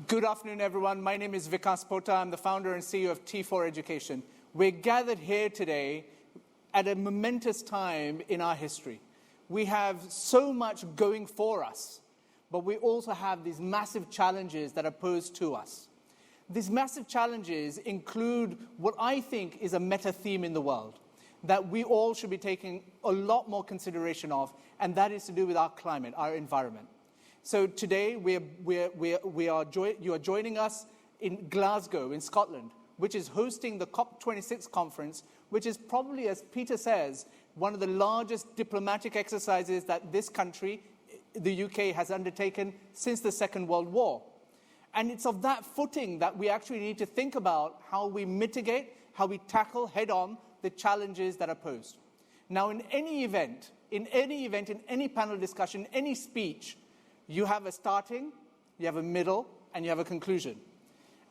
Good afternoon, everyone. My name is Vikas Pota. I'm the founder and CEO of T4 Education. We're gathered here today at a momentous time in our history. We have so much going for us, but we also have these massive challenges that are posed to us. These massive challenges include what I think is a meta theme in the world that we all should be taking a lot more consideration of, and that is to do with our climate, our environment. So today you are joining us in Glasgow, in Scotland, which is hosting the COP26 conference, which is probably, as Peter says, one of the largest diplomatic exercises that this country, the UK, has undertaken since the Second World War. And it's of that footing that we actually need to think about how we mitigate, how we tackle head-on the challenges that are posed. Now, in any event, in any panel discussion, any speech, you have a starting, you have a middle, and you have a conclusion.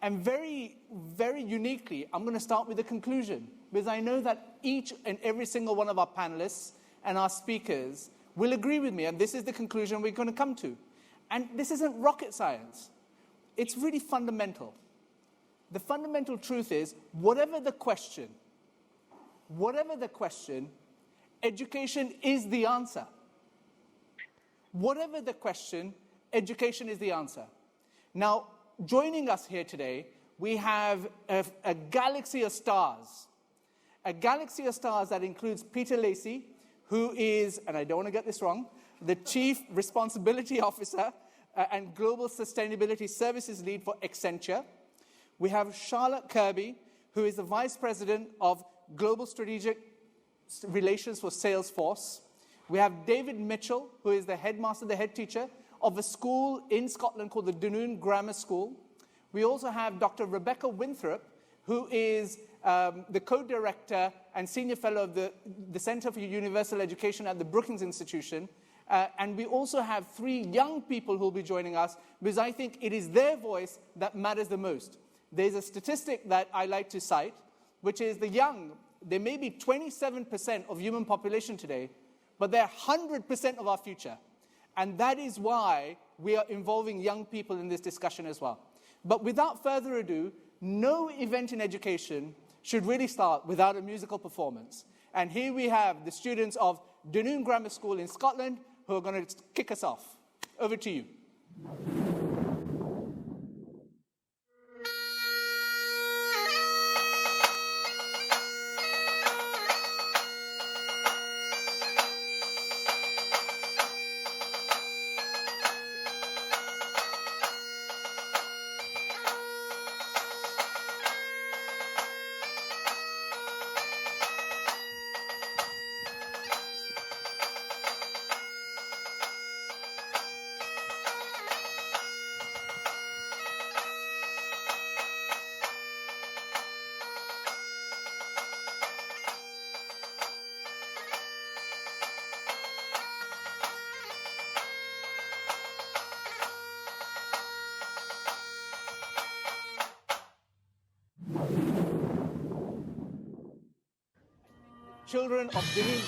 And very, very uniquely, I'm going to start with the conclusion, because I know that each and every single one of our panelists and our speakers will agree with me, and this is the conclusion we're going to come to. And this isn't rocket science. It's really fundamental. The fundamental truth is, whatever the question, education is the answer. Whatever the question, education is the answer. Now, joining us here today, we have a galaxy of stars. A galaxy of stars that includes Peter Lacey, who is, and I don't want to get this wrong, the Chief Responsibility Officer and Global Sustainability Services Lead for Accenture. We have Charlotte Kirby, who is the Vice President of Global Strategic Relations for Salesforce. We have David Mitchell, who is the headmaster, the head teacher of a school in Scotland called the Dunoon Grammar School. We also have Dr. Rebecca Winthrop, who is the co-director and senior fellow of the Center for Universal Education at the Brookings Institution. And we also have three young people who will be joining us, because I think it is their voice that matters the most. There's a statistic that I like to cite, which is the young. There may be 27% of human population today, but they're 100% of our future. And that is why we are involving young people in this discussion as well. But without further ado, no event in education should really start without a musical performance. And here we have the students of Dunoon Grammar School in Scotland who are going to kick us off. Over to you. Children of Dunoon.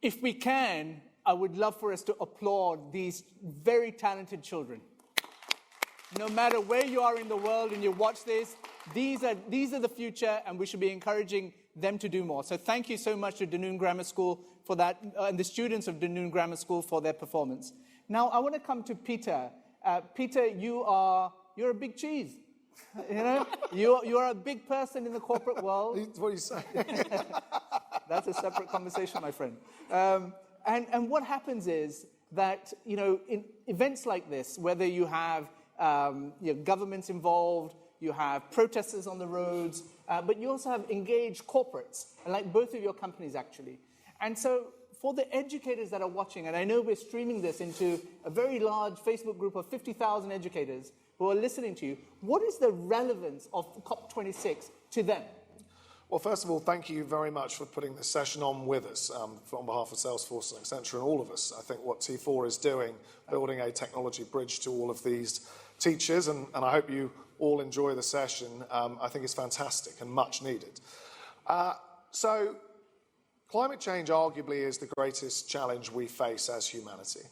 If we can, I would love for us to applaud these very talented children. No matter where you are in the world and you watch this, these are the future, and we should be encouraging them to do more. So thank you so much to Dunoon Grammar School for that, and the students of Dunoon Grammar School for their performance. Now, I want to come to Peter. Peter, you're a big cheese. You know, you're a big person in the corporate world. What are you saying? That's a separate conversation, my friend. And what happens is that, you know, in events like this, whether you have governments involved, you have protesters on the roads, but you also have engaged corporates, like both of your companies, actually. And so for the educators that are watching, and I know we're streaming this into a very large Facebook group of 50,000 educators who are listening to you, what is the relevance of COP26 to them? Well, first of all, thank you very much for putting this session on with us on behalf of Salesforce and Accenture and all of us. I think what T4 is doing, building a technology bridge to all of these teachers, and I hope you all enjoy the session. I think it's fantastic and much needed. So climate change arguably is the greatest challenge we face as humanity.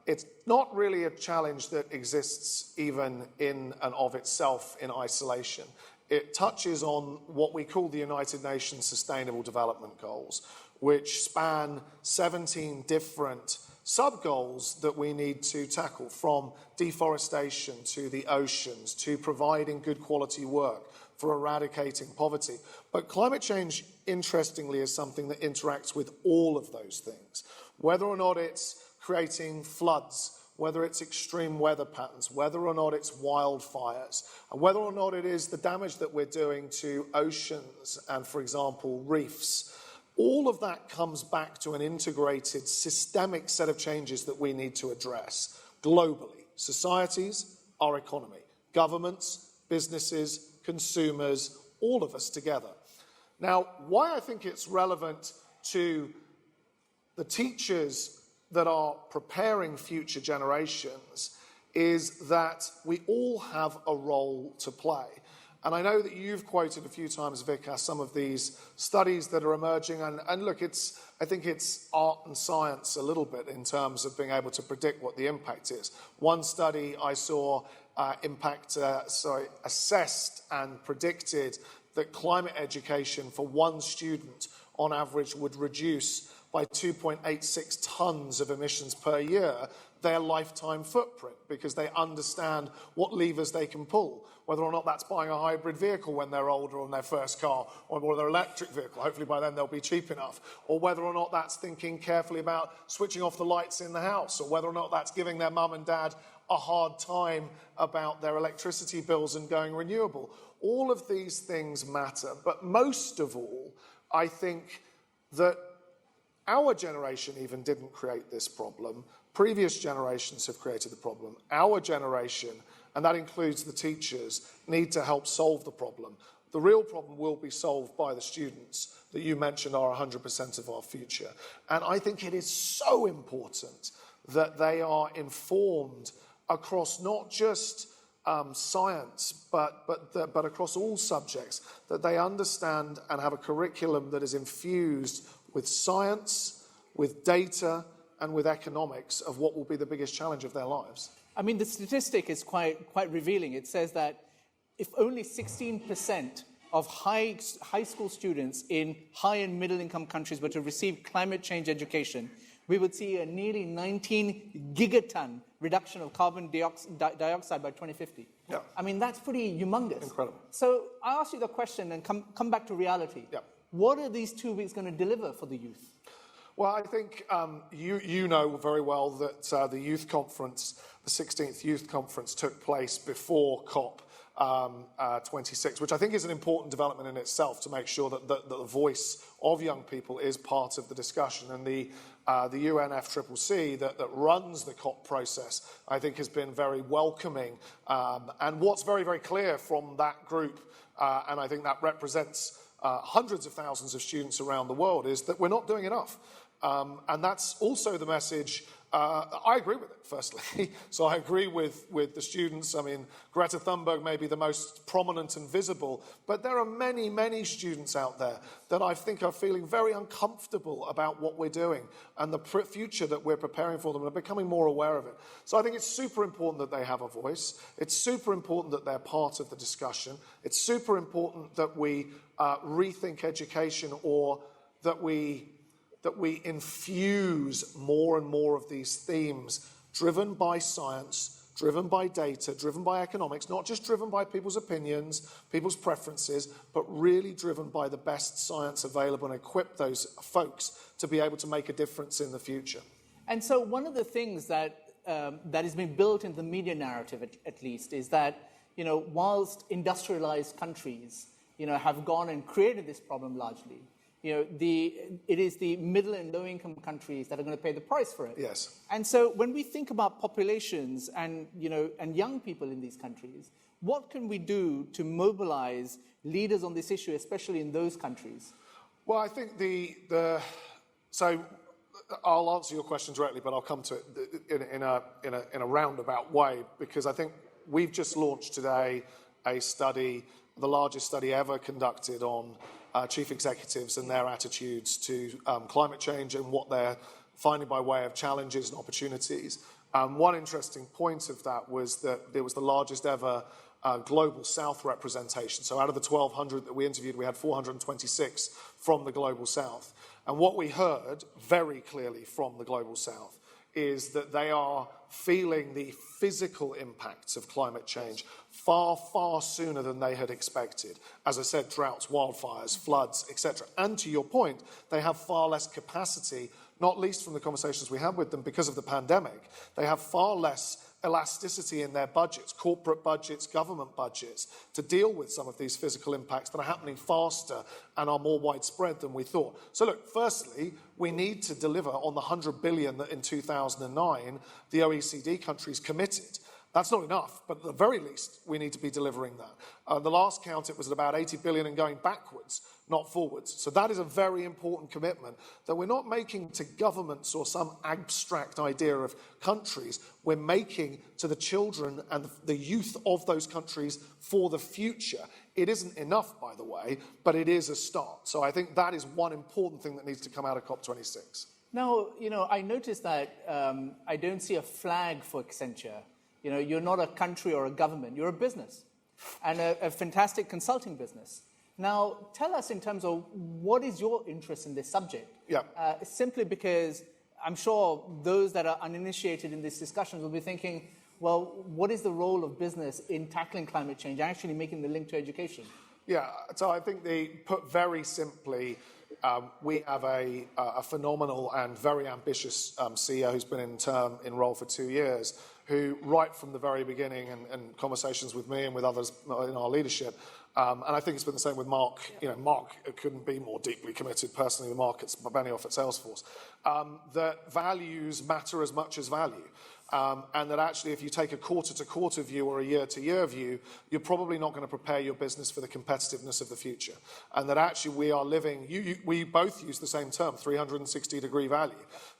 It's not really a challenge that exists even in and of itself in isolation. It touches on what we call the United Nations Sustainable Development Goals, which span 17 different sub-goals that we need to tackle, from deforestation to the oceans, to providing good quality work, for eradicating poverty. But climate change, interestingly, is something that interacts with all of those things. Whether or not it's creating floods, whether it's extreme weather patterns, whether or not it's wildfires, and whether or not it is the damage that we're doing to oceans and, for example, reefs. All of that comes back to an integrated, systemic set of changes that we need to address globally. Societies, our economy, governments, businesses, consumers, all of us together. Now, why I think it's relevant to the teachers that are preparing future generations is that we all have a role to play. And I know that you've quoted a few times, Vikas, some of these studies that are emerging. And look, I think it's art and science a little bit in terms of being able to predict what the impact is. One study I saw assessed and predicted that climate education for one student on average would reduce by 2.86 tons of emissions per year their lifetime footprint, because they understand what levers they can pull, whether or not that's buying a hybrid vehicle when they're older on their first car, or their electric vehicle, hopefully by then they'll be cheap enough, or whether or not that's thinking carefully about switching off the lights in the house, or whether or not that's giving their mum and dad a hard time about their electricity bills and going renewable. All of these things matter, but most of all, I think that our generation even didn't create this problem. Previous generations have created the problem. Our generation, and that includes the teachers, need to help solve the problem. The real problem will be solved by the students that you mentioned are 100% of our future. And I think it is so important that they are informed across not just science, but across all subjects, that they understand and have a curriculum that is infused with science, with data, and with economics of what will be the biggest challenge of their lives. I mean, the statistic is quite revealing. It says that if only 16% of high school students in high and middle income countries were to receive climate change education, we would see a nearly 19 gigaton reduction of carbon dioxide by 2050. Yeah. I mean, that's pretty humongous. Incredible. So I ask you the question and come back to reality. Yeah. What are these 2 weeks going to deliver for the youth? Well, I think you know very well that the youth conference, the 16th Youth Conference, took place before COP 26, which I think is an important development in itself, to make sure that the voice of young people is part of the discussion. And the UNFCCC that runs the COP process, I think, has been very welcoming. And what's very, very clear from that group, and I think that represents hundreds of thousands of students around the world, is that we're not doing enough. And that's also the message I agree with it, firstly. So I agree with the students. I mean, Greta Thunberg may be the most prominent and visible, but there are many, many students out there that I think are feeling very uncomfortable about what we're doing and the future that we're preparing for them and are becoming more aware of it. So I think it's super important that they have a voice. It's super important that they're part of the discussion. It's super important that we rethink education, or that we infuse more and more of these themes driven by science, driven by data, driven by economics, not just driven by people's opinions, people's preferences, but really driven by the best science available, and equip those folks to be able to make a difference in the future. And so one of the things that has been built into the media narrative, at least, is that, whilst industrialized countries, have gone and created this problem largely, it is the middle and low-income countries that are going to pay the price for it. Yes. And so when we think about populations and young people in these countries, what can we do to mobilize leaders on this issue, especially in those countries? Well, I think so I'll answer your question directly, but I'll come to it in a roundabout way, because I think we've just launched today a study, the largest study ever conducted on chief executives and their attitudes to climate change and what they're finding by way of challenges and opportunities. One interesting point of that was that it was the largest ever Global South representation. So out of the 1,200 that we interviewed, we had 426 from the Global South. And what we heard very clearly from the Global South is that they are feeling the physical impacts of climate change far, far sooner than they had expected. As I said, droughts, wildfires, floods, etc. And to your point, they have far less capacity, not least from the conversations we had with them because of the pandemic. They have far less elasticity in their budgets, corporate budgets, government budgets, to deal with some of these physical impacts that are happening faster and are more widespread than we thought. So look, firstly, we need to deliver on the 100 billion that in 2009 the OECD countries committed. That's not enough, but at the very least, we need to be delivering that. The last count, it was at about 80 billion and going backwards, not forwards. So that is a very important commitment that we're not making to governments or some abstract idea of countries. We're making to the children and the youth of those countries for the future. It isn't enough, by the way, but it is a start. So I think that is one important thing that needs to come out of COP26. Now, I noticed that I don't see a flag for Accenture. You're not a country or a government, you're a business, and a fantastic consulting business. Now, tell us in terms of what is your interest in this subject? Yeah. Simply because I'm sure those that are uninitiated in this discussion will be thinking, well, what is the role of business in tackling climate change and actually making the link to education? Yeah, so I think put very simply, we have a phenomenal and very ambitious CEO who's been in role for 2 years, who right from the very beginning and conversations with me and with others in our leadership, and I think it's been the same with Mark. Mark couldn't be more deeply committed personally to Mark at Benioff at Salesforce, that values matter as much as value. And that actually, if you take a quarter-to-quarter view or a year-to-year view, you're probably not going to prepare your business for the competitiveness of the future. And that actually we are living, we both use the same term, 360-degree value,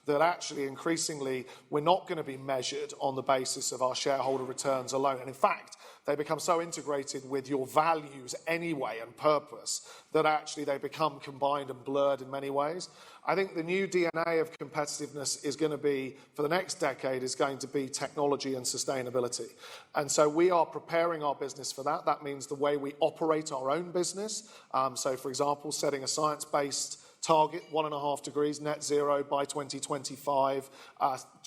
that actually increasingly we're not going to be measured on the basis of our shareholder returns alone. And in fact, they become so integrated with your values anyway and purpose that actually they become combined and blurred in many ways. I think the new DNA of competitiveness is going to be, for the next decade, is going to be technology and sustainability. And so we are preparing our business for that. That means the way we operate our own business. So, for example, setting a science-based target, 1.5 degrees, net zero by 2025,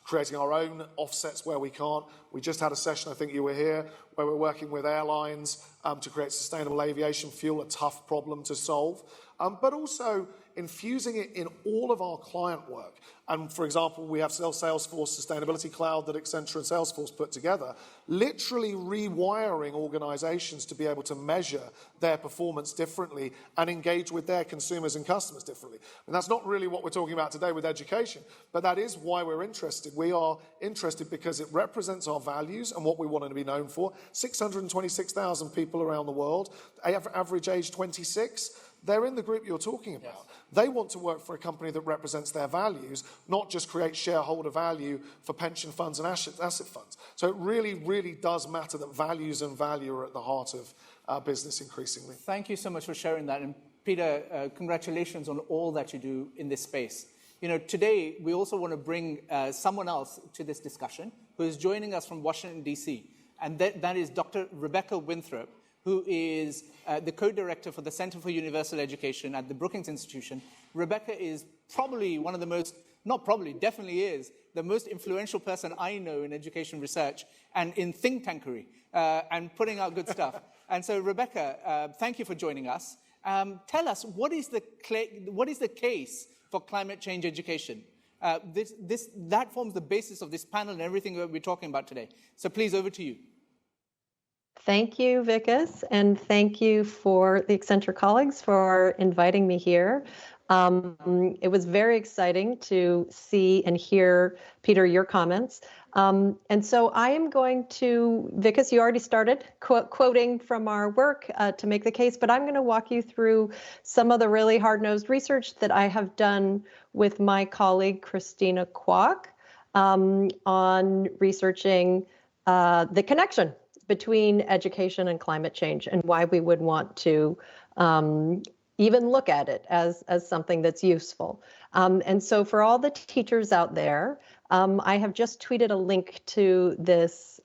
creating our own offsets where we can't. We just had a session, I think you were here, where we're working with airlines to create sustainable aviation fuel, a tough problem to solve, but also infusing it in all of our client work. And for example, we have Salesforce Sustainability Cloud that Accenture and Salesforce put together, literally rewiring organizations to be able to measure their performance differently and engage with their consumers and customers differently. And that's not really what we're talking about today with education, but that is why we're interested. We are interested because it represents our values and what we want to be known for. 626,000 people around the world, average age 26. they're in the group you're talking about. They want to work for a company that represents their values, not just create shareholder value for pension funds and asset funds. So it really, really does matter that values and value are at the heart of our business increasingly. Thank you so much for sharing that. And Peter, congratulations on all that you do in this space. You know, today we also want to bring someone else to this discussion who is joining us from Washington, D.C., and that is Dr. Rebecca Winthrop, who is the co-director for the Center for Universal Education at the Brookings Institution. Rebecca is probably one of the most, not probably, definitely is, the most influential person I know in education research and in think tankery and putting out good stuff. And so, Rebecca, thank you for joining us. Tell us, what is the case for climate change education? That forms the basis of this panel and everything that we're talking about today. So please, over to you. Thank you, Vikas, and thank you for the Accenture colleagues for inviting me here. It was very exciting to see and hear, Peter, your comments. And so I am going to, Vikas, you already started quoting from our work to make the case, but I'm going to walk you through some of the really hard-nosed research that I have done with my colleague, Christina Kwok, on researching the connection between education and climate change and why we would want to even look at it as something that's useful. And so for all the teachers out there, I have just tweeted a link to this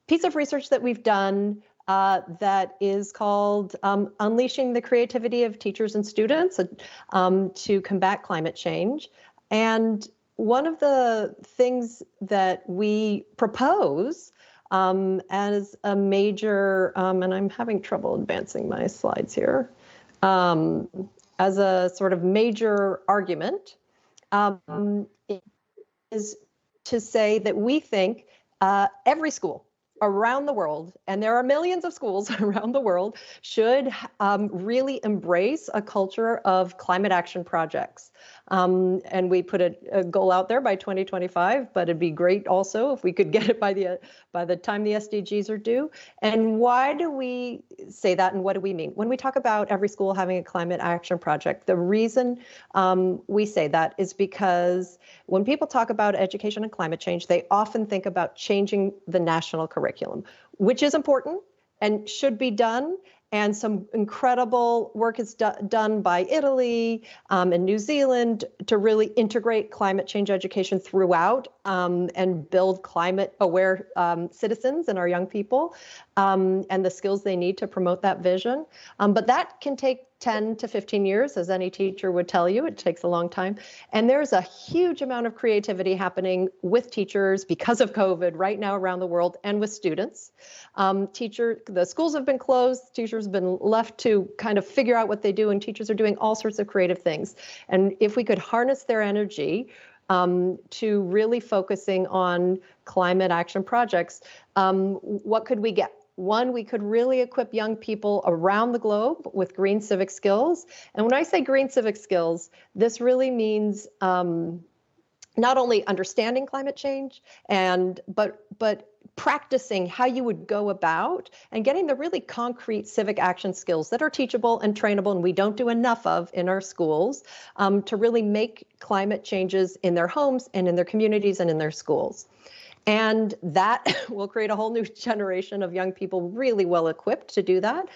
piece of research that we've done that is called Unleashing the Creativity of Teachers and Students to Combat Climate Change. And one of the things that we propose as a major, and I'm having trouble advancing my slides here, as a sort of major argument, is to say that we think every school around the world, and there are millions of schools around the world, should really embrace a culture of climate action projects. And we put a goal out there by 2025, but it'd be great also if we could get it by the time the SDGs are due. And why do we say that, and what do we mean? When we talk about every school having a climate action project, the reason we say that is because when people talk about education and climate change, they often think about changing the national curriculum, which is important and should be done. And some incredible work is done by Italy and New Zealand to really integrate climate change education throughout and build climate-aware citizens and our young people and the skills they need to promote that vision. But that can take 10 to 15 years, as any teacher would tell you. It takes a long time. And there's a huge amount of creativity happening with teachers because of COVID right now around the world and with students. The schools have been closed, teachers have been left to kind of figure out what they do, and teachers are doing all sorts of creative things. And if we could harness their energy to really focusing on climate action projects, what could we get? One, we could really equip young people around the globe with green civic skills. And when I say green civic skills, this really means not only understanding climate change, but practicing how you would go about and getting the really concrete civic action skills that are teachable and trainable, and we don't do enough of in our schools, to really make climate changes in their homes and in their communities and in their schools. And that will create a whole new generation of young people really well equipped to do that.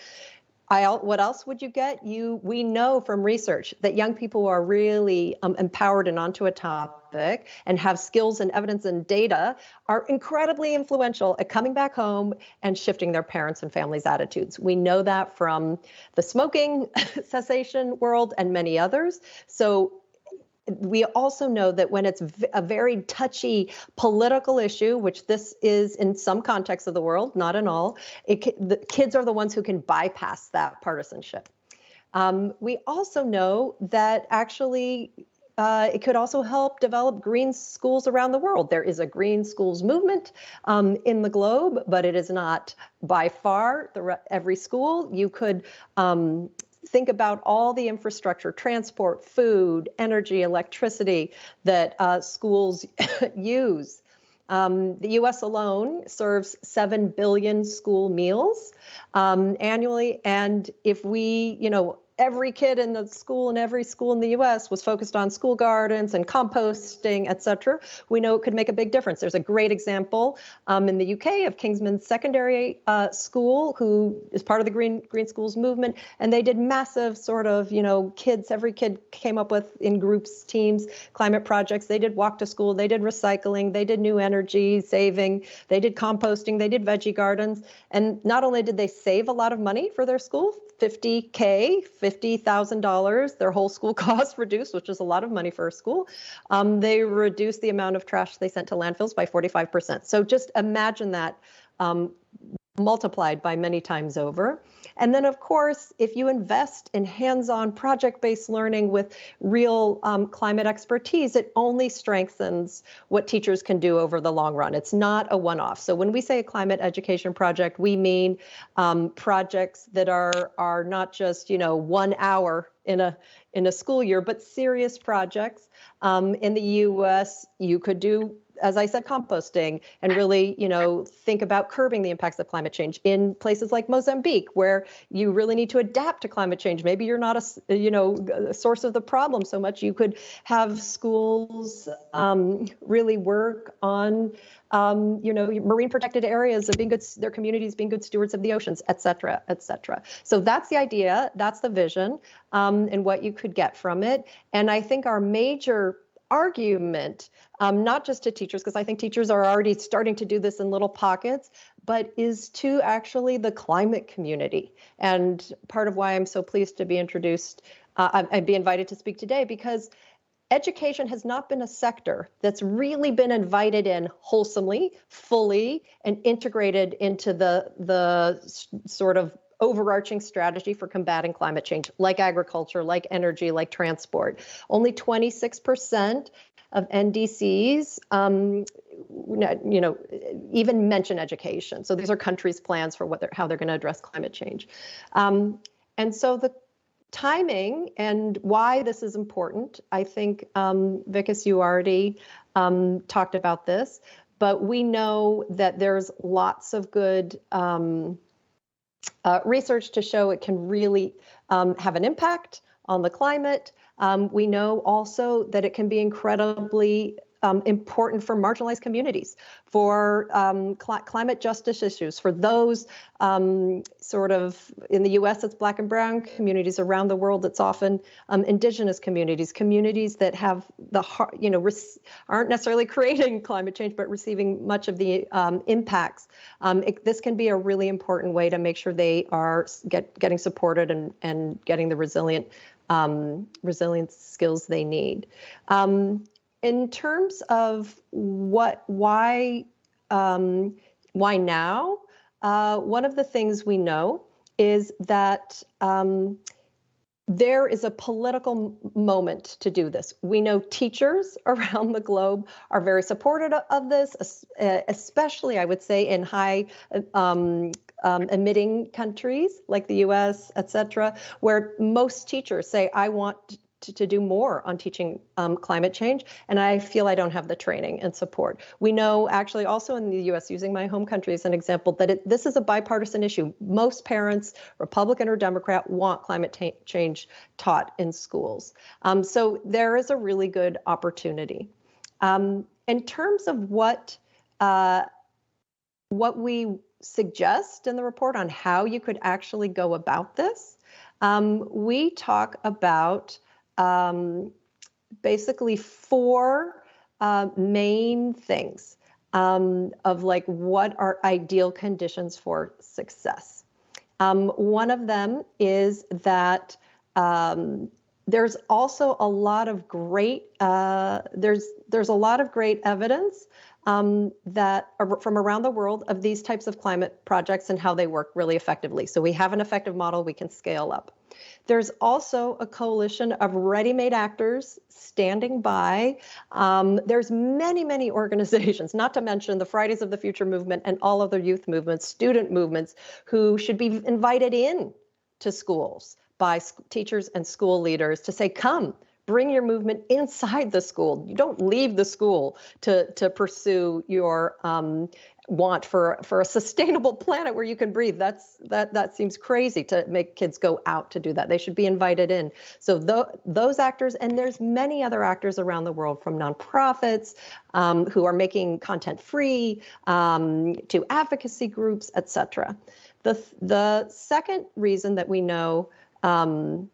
What else would you get? We know from research that young people who are really empowered and onto a topic and have skills and evidence and data are incredibly influential at coming back home and shifting their parents and families' attitudes. We know that from the smoking cessation world and many others. So we also know that when it's a very touchy political issue, which this is in some contexts of the world, not in all, the kids are the ones who can bypass that partisanship. We also know that actually it could also help develop green schools around the world. There is a green schools movement in the globe, but it is not by far every school. You could think about all the infrastructure, transport, food, energy, electricity that schools use. The U.S. alone serves 7 billion school meals annually. And if we, every kid in the school and every school in the US was focused on school gardens and composting, et cetera, we know it could make a big difference. There's a great example in the UK of Kingsman Secondary School, who is part of the Green Schools movement. And they did massive sort of, every kid came up with in groups, teams, climate projects. They did walk to school, they did recycling, they did new energy saving, they did composting, they did veggie gardens. And not only did they save a lot of money for their school, $50,000, their whole school costs reduced, which is a lot of money for a school. They reduced the amount of trash they sent to landfills by 45%. So just imagine that multiplied by many times over. And then, of course, if you invest in hands-on project-based learning with real climate expertise, it only strengthens what teachers can do over the long run. It's not a one-off. So when we say a climate education project, we mean projects that are not just 1 hour in a school year, but serious projects. In the U.S., you could do, as I said, composting and really, think about curbing the impacts of climate change. In places like Mozambique, where you really need to adapt to climate change, maybe you're not a source of the problem so much. You could have schools really work on marine protected areas of being good, their communities being good stewards of the oceans, et cetera, et cetera. So that's the idea, that's the vision, and what you could get from it. And I think our major argument, not just to teachers, because I think teachers are already starting to do this in little pockets, but is to actually the climate community. And part of why I'm so pleased to be introduced, I'd be invited to speak today, because education has not been a sector that's really been invited in wholesomely, fully, and integrated into the sort of overarching strategy for combating climate change, like agriculture, like energy, like transport. Only 26% of NDCs, even mention education. So these are countries' plans for how they're going to address climate change. And so the timing and why this is important, I think, Vikas, you already talked about this, but we know that there's lots of good research to show it can really have an impact on the climate. We know also that it can be incredibly important for marginalized communities, for climate justice issues, for those sort of, in the US, it's Black and Brown communities. Around the world, it's often Indigenous communities that have aren't necessarily creating climate change, but receiving much of the impacts. This can be a really important way to make sure they are getting supported and getting the resilience skills they need. In terms of why now, one of the things we know is that there is a political moment to do this. We know teachers around the globe are very supportive of this, especially, I would say, in high emitting countries like the US, et cetera, where most teachers say, I want to do more on teaching climate change, and I feel I don't have the training and support. We know, actually, also in the U.S., using my home country as an example, that this is a bipartisan issue. Most parents, Republican or Democrat, want climate change taught in schools. So there is a really good opportunity. In terms of what we suggest in the report on how you could actually go about this, we talk about basically 4 main things of like what are ideal conditions for success. One of them is that there's also a lot of great there's a lot of great evidence that are from around the world of these types of climate projects and how they work really effectively. So we have an effective model we can scale up. There's also a coalition of ready-made actors standing by. There's many, many organizations, not to mention the Fridays of the Future movement and all other youth movements, student movements, who should be invited in to schools by teachers and school leaders to say, come, bring your movement inside the school. You don't leave the school to pursue your want for a sustainable planet where you can breathe. That seems crazy to make kids go out to do that. They should be invited in. So those actors, and there's many other actors around the world, from nonprofits who are making content free to advocacy groups, etc. The second reason that we know, and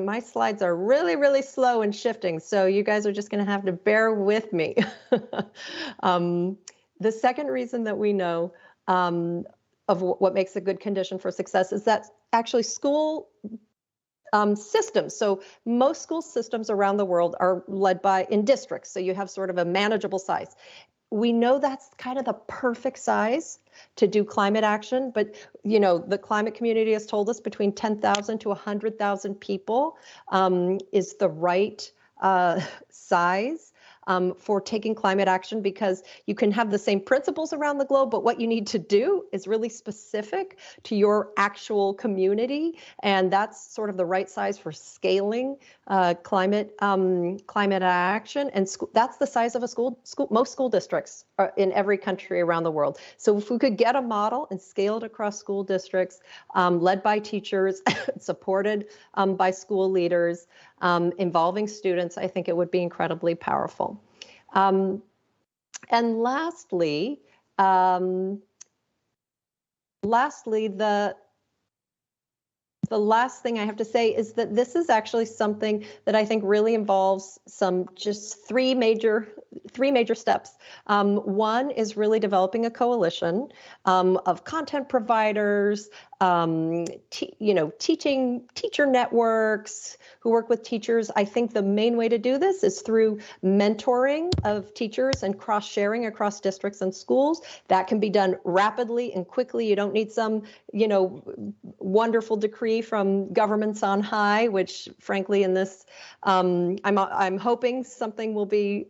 my slides are really, really slow and shifting, so you guys are just going to have to bear with me. The second reason that we know of what makes a good condition for success is that actually school systems. So most school systems around the world are led in districts. So you have sort of a manageable size. We know that's kind of the perfect size to do climate action, but the climate community has told us between 10,000 to 100,000 people is the right size for taking climate action, because you can have the same principles around the globe, but what you need to do is really specific to your actual community, and that's sort of the right size for scaling climate action. And that's the size of a school. Most school districts are in every country around the world. So if we could get a model and scale it across school districts, led by teachers, supported by school leaders, involving students, I think it would be incredibly powerful. And lastly, the last thing I have to say is that this is actually something that I think really involves just three major steps. One is really developing a coalition of content providers, teacher networks who work with teachers. I think the main way to do this is through mentoring of teachers and cross-sharing across districts and schools. That can be done rapidly and quickly. You don't need some, wonderful decree from governments on high, which frankly in this, I'm hoping something will be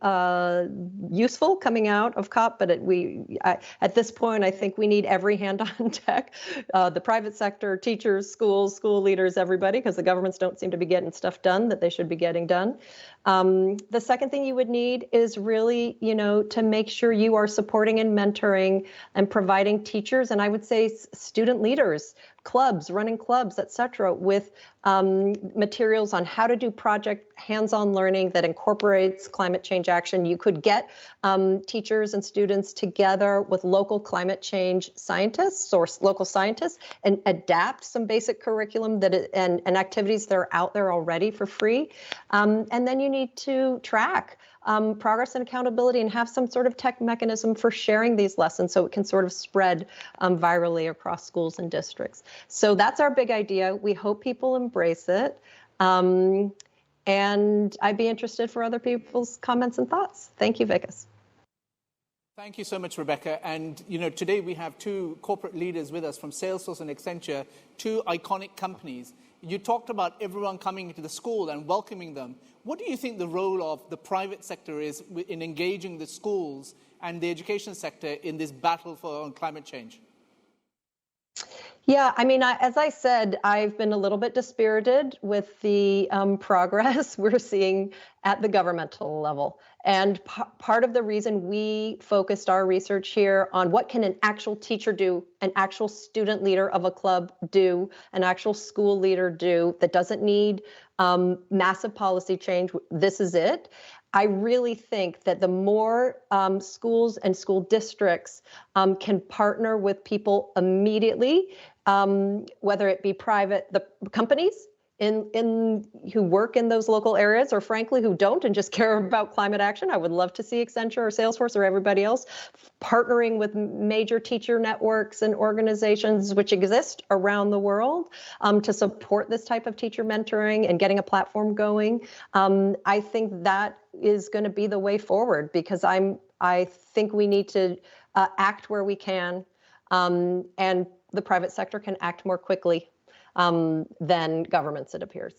useful coming out of COP, but at this point, I think we need every hand on deck, the private sector, teachers, schools, school leaders, everybody, because the governments don't seem to be getting stuff done that they should be getting done. The second thing you would need is really, to make sure you are supporting and mentoring and providing teachers, and I would say student leaders, clubs, running clubs, et cetera, with materials on how to do project hands-on learning that incorporates climate change action. You could get teachers and students together with local climate change scientists or local scientists and adapt some basic curriculum and activities that are out there already for free. And then you need to track progress and accountability and have some sort of tech mechanism for sharing these lessons so it can sort of spread virally across schools and districts. So that's our big idea. We hope people embrace it. And I'd be interested for other people's comments and thoughts. Thank you, Vikas. Thank you so much, Rebecca. And, today we have two corporate leaders with us from Salesforce and Accenture, two iconic companies. You talked about everyone coming into the school and welcoming them. What do you think the role of the private sector is in engaging the schools and the education sector in this battle on climate change? Yeah, I mean, as I said, I've been a little bit dispirited with the progress we're seeing at the governmental level. And part of the reason we focused our research here on what can an actual teacher do, an actual student leader of a club do, an actual school leader do that doesn't need massive policy change, this is it. I really think that the more schools and school districts can partner with people immediately, whether it be the companies who work in those local areas, or frankly who don't and just care about climate action. I would love to see Accenture or Salesforce or everybody else partnering with major teacher networks and organizations which exist around the world to support this type of teacher mentoring and getting a platform going. I think that is going to be the way forward, because I think we need to act where we can, and the private sector can act more quickly than governments, it appears.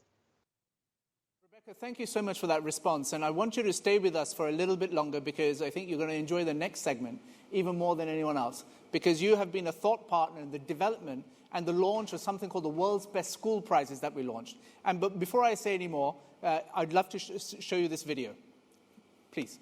Rebecca, thank you so much for that response. And I want you to stay with us for a little bit longer, because I think you're going to enjoy the next segment even more than anyone else, because you have been a thought partner in the development and the launch of something called the World's Best School Prizes that we launched. But before I say any more, I'd love to show you this video. Please.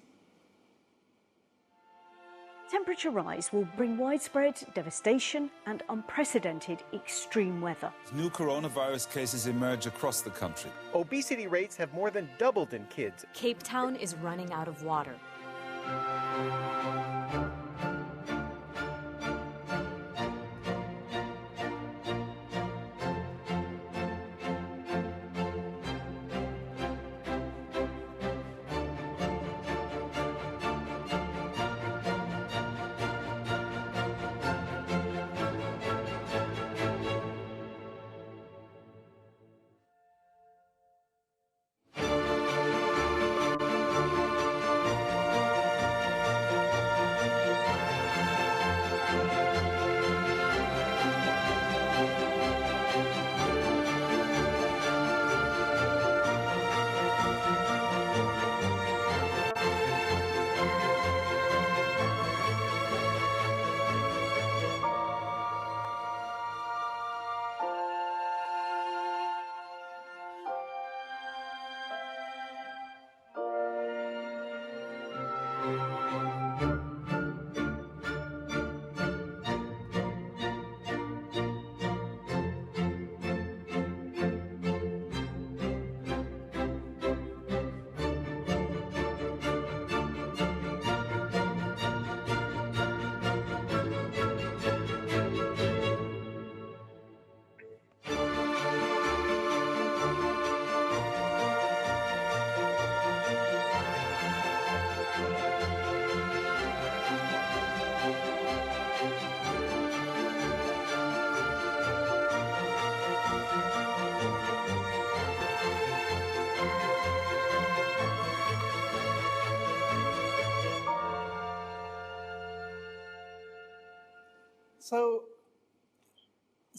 Temperature rise will bring widespread devastation and unprecedented extreme weather. New coronavirus cases emerge across the country. Obesity rates have more than doubled in kids. Cape Town is running out of water.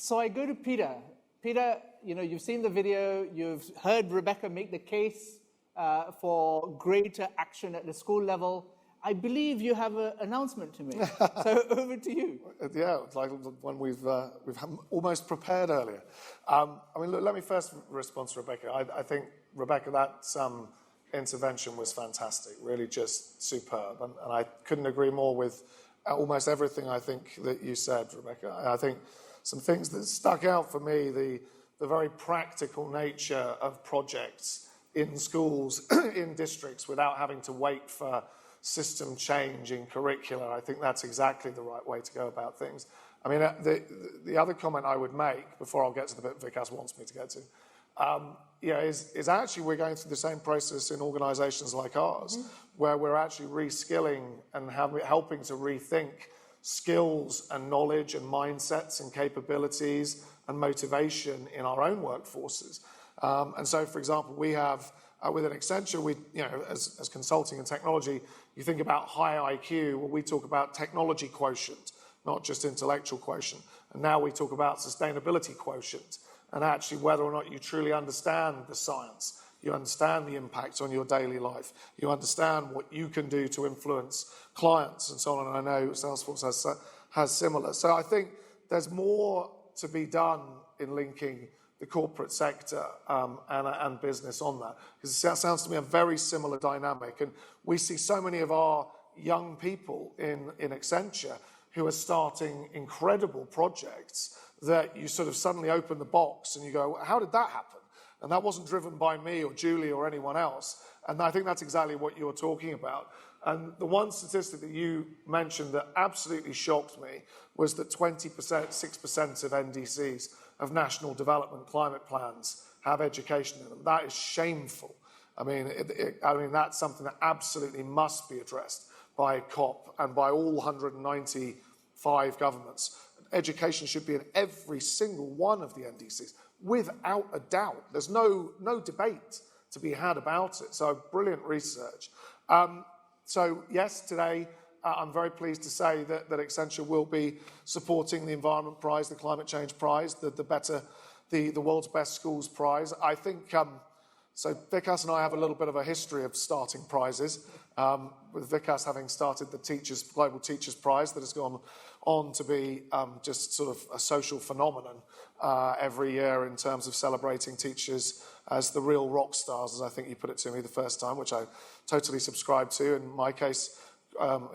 So I go to Peter. Peter, you've seen the video, you've heard Rebecca make the case for greater action at the school level. I believe you have an announcement to make. So over to you. Yeah, it's like one we've almost prepared earlier. Look, let me first respond to Rebecca. I think, Rebecca, that intervention was fantastic, really just superb. And I couldn't agree more with almost everything I think that you said, Rebecca. I think some things that stuck out for me, the very practical nature of projects in schools, in districts, without having to wait for system change in curricula. I think that's exactly the right way to go about things. The other comment I would make, before I'll get to the bit Vikas wants me to get to, is actually we're going through the same process in organisations like ours, where we're actually reskilling and helping to rethink skills and knowledge and mindsets and capabilities and motivation in our own workforces. And so, for example, we have, within Accenture, as consulting and technology, you think about high IQ, well, we talk about technology quotient, not just intellectual quotient. And now we talk about sustainability quotient, and actually whether or not you truly understand the science, you understand the impact on your daily life, you understand what you can do to influence clients and so on. And I know Salesforce has similar. So I think there's more to be done in linking the corporate sector and business on that. Because that sounds to me a very similar dynamic. And we see so many of our young people in Accenture who are starting incredible projects that you sort of suddenly open the box and you go, how did that happen? And that wasn't driven by me or Julie or anyone else. And I think that's exactly what you're talking about. And the one statistic that you mentioned that absolutely shocked me was that 6% of NDCs, of National Development Climate Plans, have education in them. That is shameful. That's something that absolutely must be addressed by COP and by all 195 governments. Education should be in every single one of the NDCs, without a doubt. There's no debate to be had about it. So brilliant research. So yes, today I'm very pleased to say that Accenture will be supporting the Environment Prize, the Climate Change Prize, the World's Best Schools Prize. I think, so Vikas and I have a little bit of a history of starting prizes, with Vikas having started the Global Teachers Prize that has gone on to be just sort of a social phenomenon every year in terms of celebrating teachers as the real rock stars, as I think you put it to me the first time, which I totally subscribe to. In my case,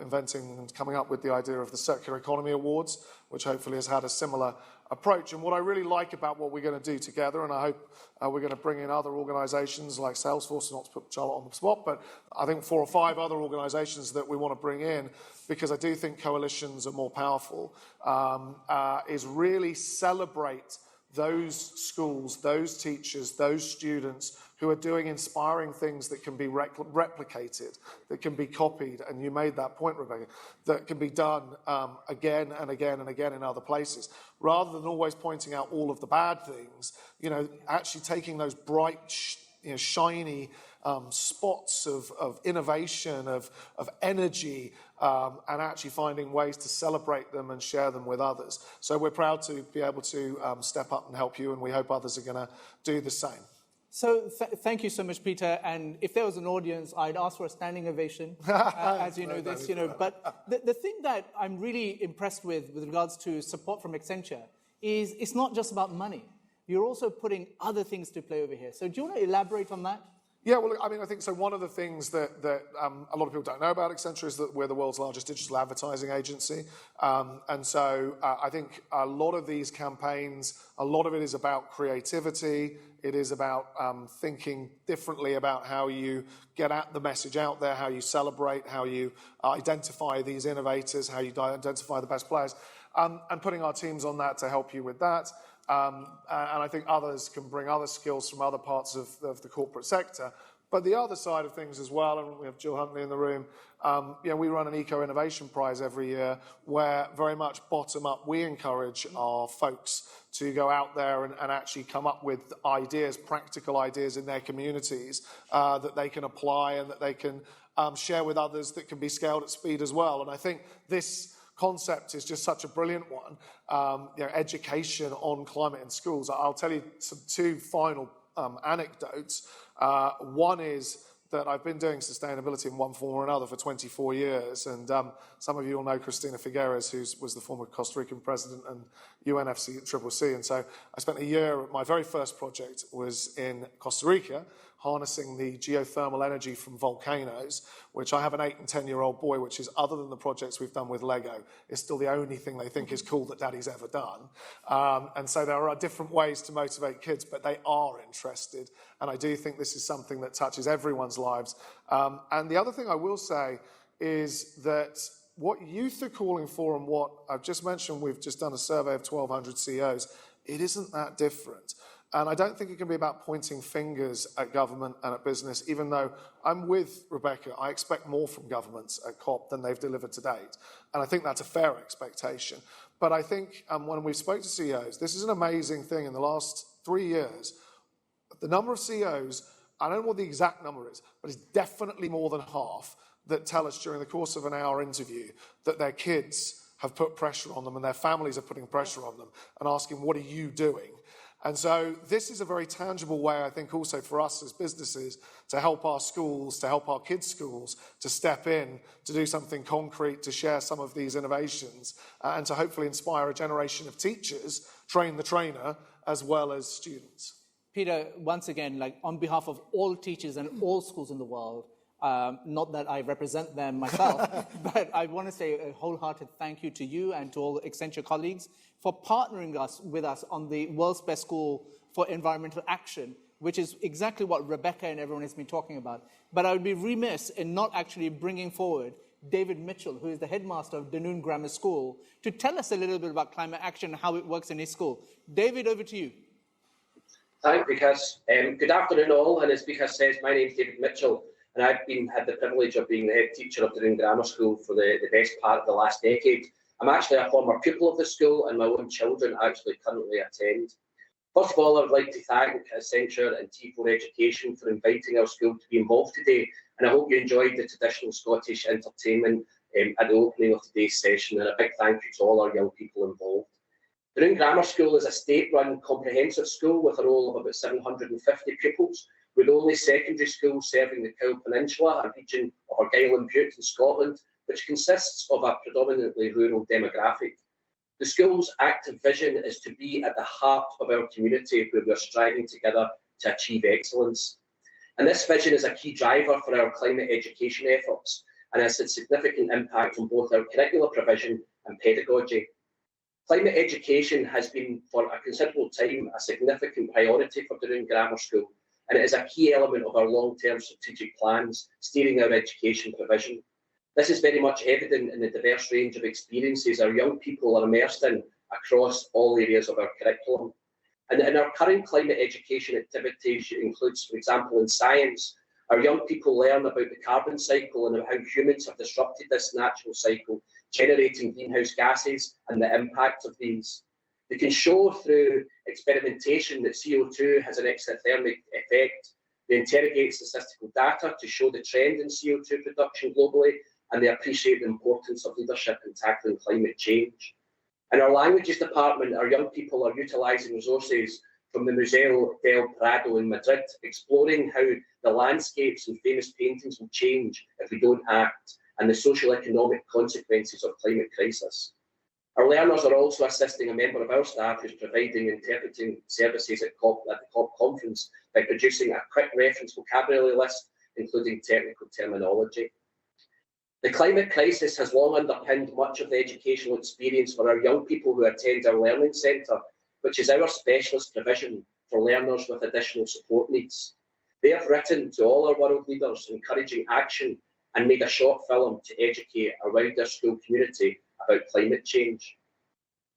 inventing and coming up with the idea of the Circular Economy Awards, which hopefully has had a similar approach. And what I really like about what we're going to do together, and I hope we're going to bring in other organisations like Salesforce, not to put Charlotte on the spot, but I think 4 or 5 other organisations that we want to bring in, because I do think coalitions are more powerful, is really celebrate those schools, those teachers, those students who are doing inspiring things that can be replicated, that can be copied, and you made that point, Rebecca, that can be done again and again and again in other places. Rather than always pointing out all of the bad things, actually taking those bright, shiny spots of innovation, of energy, and actually finding ways to celebrate them and share them with others. So we're proud to be able to step up and help you, and we hope others are going to do the same. So thank you so much, Peter. And if there was an audience, I'd ask for a standing ovation, as you know this. But the thing that I'm really impressed with regards to support from Accenture is it's not just about money. You're also putting other things to play over here. So do you want to elaborate on that? Yeah, well, I mean, I think so. One of the things that a lot of people don't know about Accenture is that we're the world's largest digital advertising agency. And so I think a lot of these campaigns, a lot of it is about creativity. It is about thinking differently about how you get at the message out there, how you celebrate, how you identify these innovators, how you identify the best players, and putting our teams on that to help you with that. And I think others can bring other skills from other parts of the corporate sector. But the other side of things as well, and we have Jill Huntley in the room, we run an Eco-Innovation Prize every year where very much bottom up we encourage our folks to go out there and actually come up with ideas, practical ideas in their communities that they can apply and that they can share with others that can be scaled at speed as well. And I think this concept is just such a brilliant one. Education on climate in schools. I'll tell you some 2 final anecdotes. One is that I've been doing sustainability in one form or another for 24 years. And some of you will know Cristina Figueres, who was the former Costa Rican president and UNFCCC. And so I spent a year, my very first project was in Costa Rica, harnessing the geothermal energy from volcanoes, which I have an 8 and 10-year-old boy, which is, other than the projects we've done with Lego, is still the only thing they think is cool that Daddy's ever done. And so there are different ways to motivate kids, but they are interested. And I do think this is something that touches everyone's lives. And the other thing I will say is that what youth are calling for, and what I've just mentioned, we've just done a survey of 1,200 CEOs, it isn't that different. And I don't think it can be about pointing fingers at government and at business, even though I'm with Rebecca. I expect more from governments at COP than they've delivered to date. And I think that's a fair expectation. But I think when we spoke to CEOs, this is an amazing thing. In the last 3 years, the number of CEOs, I don't know what the exact number is, but it's definitely more than half that tell us during the course of an hour interview that their kids have put pressure on them and their families are putting pressure on them and asking, what are you doing? And so this is a very tangible way, I think, also for us as businesses to help our schools, to help our kids' schools, to step in, to do something concrete, to share some of these innovations, and to hopefully inspire a generation of teachers, train the trainer, as well as students. Peter, once again, on behalf of all teachers and all schools in the world, not that I represent them myself, but I want to say a wholehearted thank you to you and to all Accenture colleagues for partnering with us on the World's Best School for Environmental Action, which is exactly what Rebecca and everyone has been talking about. But I would be remiss in not actually bringing forward David Mitchell, who is the headmaster of Dunoon Grammar School, to tell us a little bit about climate action and how it works in his school. David, over to you. Thank you, Vikas. Good afternoon all, and as Vikas says, my name is David Mitchell, and I've had the privilege of being the head teacher of Dunoon Grammar School for the best part of the last decade. I'm actually a former pupil of the school, and my own children actually currently attend. First of all, I would like to thank Accenture and T4 Education for inviting our school to be involved today, and I hope you enjoyed the traditional Scottish entertainment at the opening of today's session, and a big thank you to all our young people involved. Dunoon Grammar School is a state-run comprehensive school with a roll of about 750 pupils. We're the only secondary school serving the Cowal Peninsula, a region of Argyll and Bute in Scotland, which consists of a predominantly rural demographic. The school's active vision is to be at the heart of our community, where we're striving together to achieve excellence. And this vision is a key driver for our climate education efforts. and has had significant impact on both our curricular provision and pedagogy. Climate education has been, for a considerable time, a significant priority for Dooney Grammar School, and it is a key element of our long-term strategic plans steering our education provision. This is very much evident in the diverse range of experiences our young people are immersed in across all areas of our curriculum. And in our current climate education activities includes, for example, in science, our young people learn about the carbon cycle and how humans have disrupted this natural cycle, generating greenhouse gases and the impact of these. They can show through experimentation that CO2 has an exothermic effect. They interrogate statistical data to show the trend in CO2 production globally, and they appreciate the importance of leadership in tackling climate change. In our languages department, our young people are utilising resources from the Museo del Prado in Madrid, exploring how the landscapes and famous paintings will change if we don't act, and the socio-economic consequences of climate crisis. Our learners are also assisting a member of our staff who's providing interpreting services at the COP conference by producing a quick reference vocabulary list, including technical terminology. The climate crisis has long underpinned much of the educational experience for our young people who attend our Learning Centre, which is our specialist provision for learners with additional support needs. They have written to all our world leaders encouraging action and made a short film to educate a wider school community about climate change.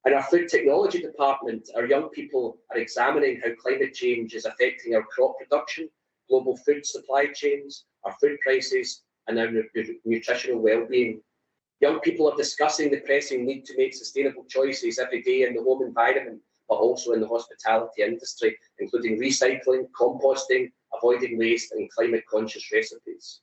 In our food technology department, our young people are examining how climate change is affecting our crop production, global food supply chains, our food prices, and our nutritional well-being. Young people are discussing the pressing need to make sustainable choices every day in the home environment, but also in the hospitality industry, including recycling, composting, avoiding waste, and climate-conscious recipes.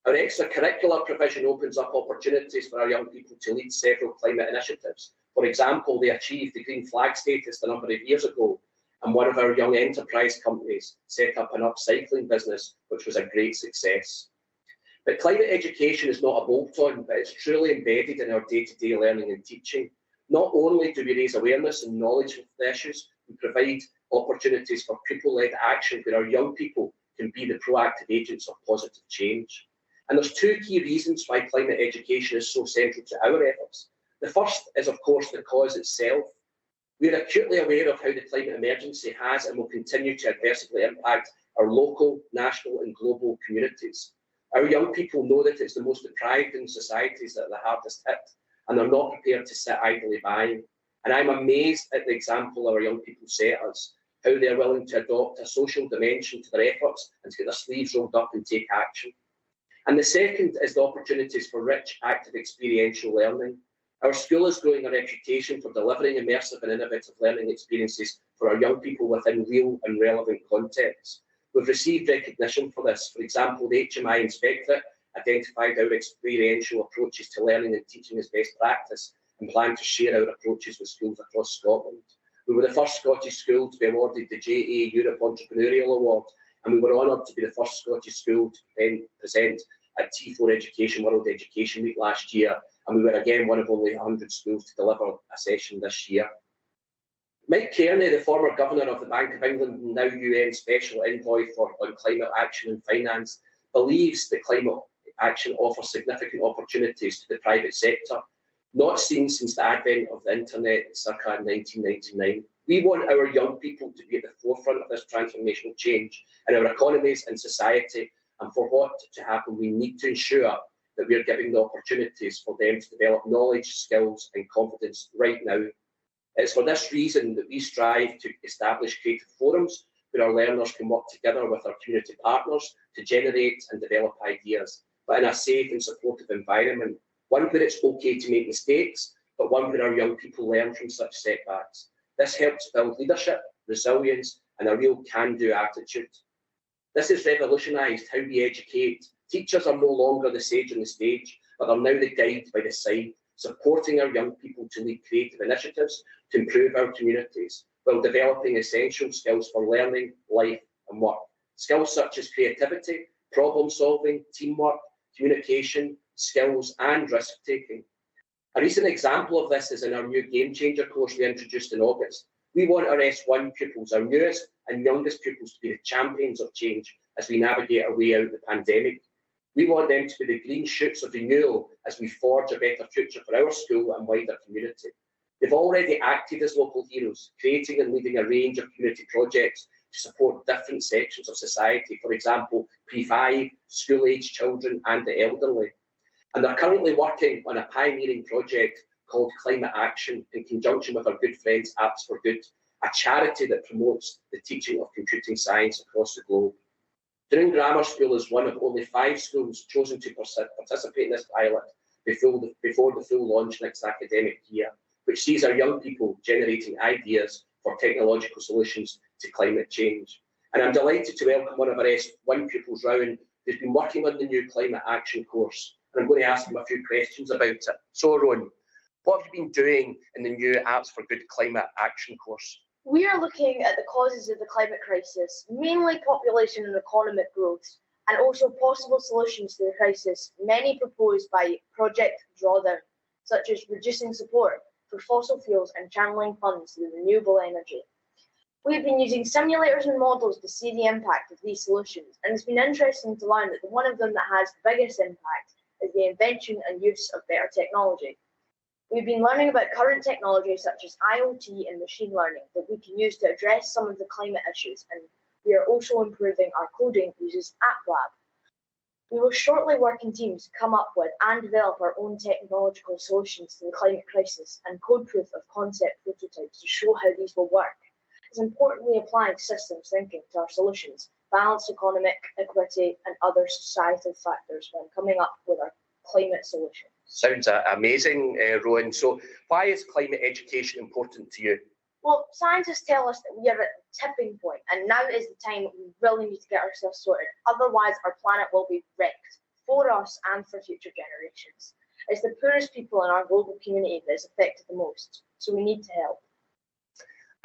Our extracurricular provision opens up opportunities for our young people to lead several climate initiatives. For example, they achieved the green flag status a number of years ago, and one of our young enterprise companies set up an upcycling business, which was a great success. But climate education is not a bolt-on, but it's truly embedded in our day-to-day learning and teaching. Not only do we raise awareness and knowledge of the issues, we provide opportunities for pupil-led action where our young people can be the proactive agents of positive change. And there's two key reasons why climate education is so central to our efforts. The first is, of course, the cause itself. We are acutely aware of how the climate emergency has and will continue to adversely impact our local, national, and global communities. Our young people know that it's the most deprived in societies that are the hardest hit, and they're not prepared to sit idly by. And I'm amazed at the example our young people set us, how they're willing to adopt a social dimension to their efforts and to get their sleeves rolled up and take action. And the second is the opportunities for rich, active, experiential learning. Our school is growing a reputation for delivering immersive and innovative learning experiences for our young people within real and relevant contexts. We've received recognition for this. For example, the HMI Inspectorate identified our experiential approaches to learning and teaching as best practice and plan to share our approaches with schools across Scotland. We were the first Scottish school to be awarded the JA Europe Entrepreneurial Award, and we were honoured to be the first Scottish school to present at T4 Education World Education Week last year, and we were again one of only 100 schools to deliver a session this year. Mike Kearney, the former Governor of the Bank of England and now UN Special Envoy on Climate Action and Finance, believes that climate action offers significant opportunities to the private sector, not seen since the advent of the internet circa 1999. We want our young people to be at the forefront of this transformational change in our economies and society, and for what to happen, we need to ensure that we are giving the opportunities for them to develop knowledge, skills, and confidence right now. It's for this reason that we strive to establish creative forums where our learners can work together with our community partners to generate and develop ideas, but in a safe and supportive environment, one where it's okay to make mistakes, but one where our young people learn from such setbacks. This helps build leadership, resilience, and a real can-do attitude. This has revolutionised how we educate. Teachers are no longer the sage on the stage, but are now the guide by the side, supporting our young people to lead creative initiatives to improve our communities, while developing essential skills for learning, life, and work. Skills such as creativity, problem solving, teamwork, communication, skills, and risk taking. A recent example of this is in our new Game Changer course we introduced in August. We want our S1 pupils, our newest and youngest pupils, to be the champions of change as we navigate our way out of the pandemic. We want them to be the green shoots of renewal as we forge a better future for our school and wider community. They've already acted as local heroes, creating and leading a range of community projects to support different sections of society, for example, Pre-5, school-age children and the elderly. And they're currently working on a pioneering project called Climate Action in conjunction with our good friends Apps for Good, a charity that promotes the teaching of computing science across the globe. Doon Grammar School is one of only 5 schools chosen to participate in this pilot before the full launch next academic year, which sees our young people generating ideas for technological solutions to climate change. And I'm delighted to welcome one of our S1 pupils, Rowan, who's been working on the new Climate Action course. And I'm going to ask him a few questions about it. So, Rowan, what have you been doing in the new Apps for Good Climate Action course? We are looking at the causes of the climate crisis, mainly population and economic growth, and also possible solutions to the crisis, many proposed by Project Drawdown, such as reducing support for fossil fuels and channeling funds to renewable energy. We've been using simulators and models to see the impact of these solutions, and it's been interesting to learn that one of them that has the biggest impact is the invention and use of better technology. We've been learning about current technology such as IoT and machine learning that we can use to address some of the climate issues, and we are also improving our coding uses AppLab. We will shortly work in teams to come up with and develop our own technological solutions to the climate crisis and code proof of concept prototypes to show how these will work. It's important we apply systems thinking to our solutions, balance economic equity and other societal factors when coming up with our climate solution. Sounds amazing, Rowan. So why is climate education important to you? Well, scientists tell us that we are at the tipping point, and now is the time that we really need to get ourselves sorted. Otherwise, our planet will be wrecked for us and for future generations. It's the poorest people in our global community that is affected the most, so we need to help.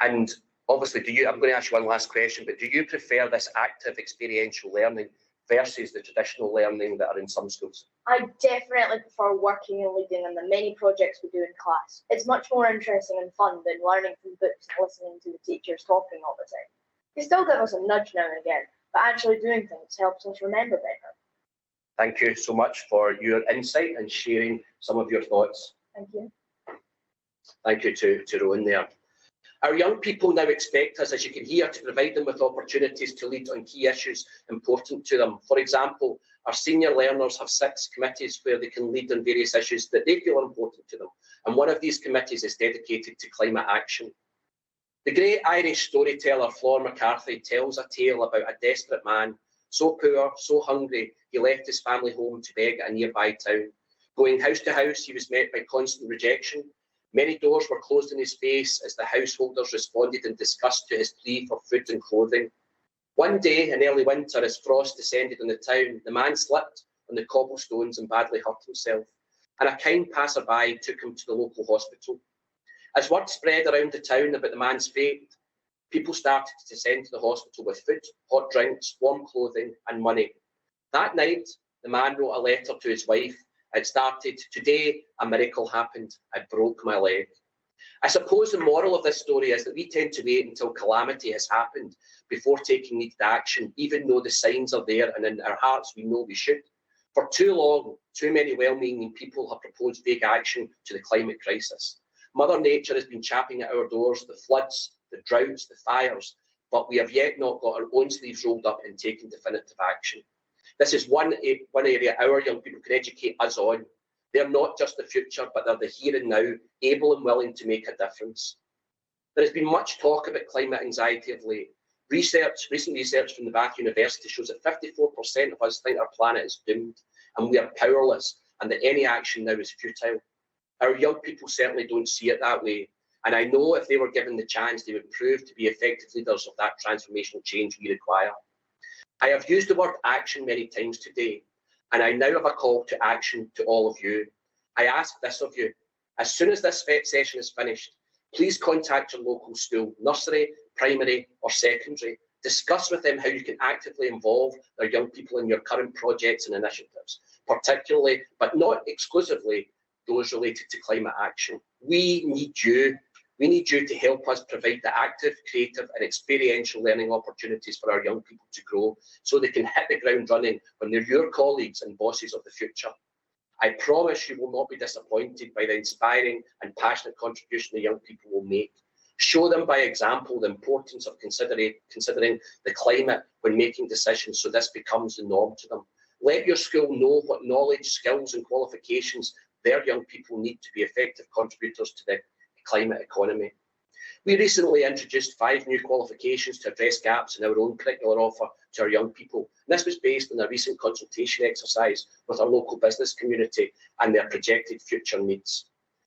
And obviously, I'm going to ask you one last question, but do you prefer this active experiential learning versus the traditional learning that are in some schools? I definitely prefer working and leading in the many projects we do in class. It's much more interesting and fun than learning from books and listening to the teachers talking all the time. They still give us a nudge now and again, but actually doing things helps us remember better. Thank you so much for your insight and sharing some of your thoughts. Thank you. Thank you to Rowan there. Our young people now expect us, as you can hear, to provide them with opportunities to lead on key issues important to them. For example, our senior learners have 6 committees where they can lead on various issues that they feel important to them. And one of these committees is dedicated to climate action. The great Irish storyteller Flor McCarthy tells a tale about a desperate man, so poor, so hungry, he left his family home to beg at a nearby town. Going house to house, he was met by constant rejection. Many doors were closed in his face as the householders responded in disgust to his plea for food and clothing. One day in early winter, as frost descended on the town, the man slipped on the cobblestones and badly hurt himself, and a kind passerby took him to the local hospital. As word spread around the town about the man's fate, people started to send to the hospital with food, hot drinks, warm clothing, and money. That night, the man wrote a letter to his wife. It started, "Today, a miracle happened. I broke my leg." I suppose the moral of this story is that we tend to wait until calamity has happened before taking needed action, even though the signs are there and in our hearts we know we should. For too long, too many well-meaning people have proposed vague action to the climate crisis. Mother Nature has been chapping at our doors, the floods, the droughts, the fires, but we have yet not got our own sleeves rolled up and taken definitive action. This is one area our young people can educate us on. They're not just the future, but they're the here and now, able and willing to make a difference. There has been much talk about climate anxiety of late. Recent research from the Bath University shows that 54% of us think our planet is doomed and we are powerless and that any action now is futile. Our young people certainly don't see it that way. And I know if they were given the chance, they would prove to be effective leaders of that transformational change we require. I have used the word action many times today, and I now have a call to action to all of you. I ask this of you. As soon as this session is finished, please contact your local school, nursery, primary or secondary. Discuss with them how you can actively involve their young people in your current projects and initiatives, particularly, but not exclusively, those related to climate action. We need you. We need you to help us provide the active, creative and experiential learning opportunities for our young people to grow so they can hit the ground running when they're your colleagues and bosses of the future. I promise you will not be disappointed by the inspiring and passionate contribution the young people will make. Show them by example the importance of considering the climate when making decisions so this becomes the norm to them. Let your school know what knowledge, skills and qualifications their young people need to be effective contributors to the climate economy. We recently introduced 5 new qualifications to address gaps in our own curricular offer to our young people. This was based on a recent consultation exercise with our local business community and their projected future needs.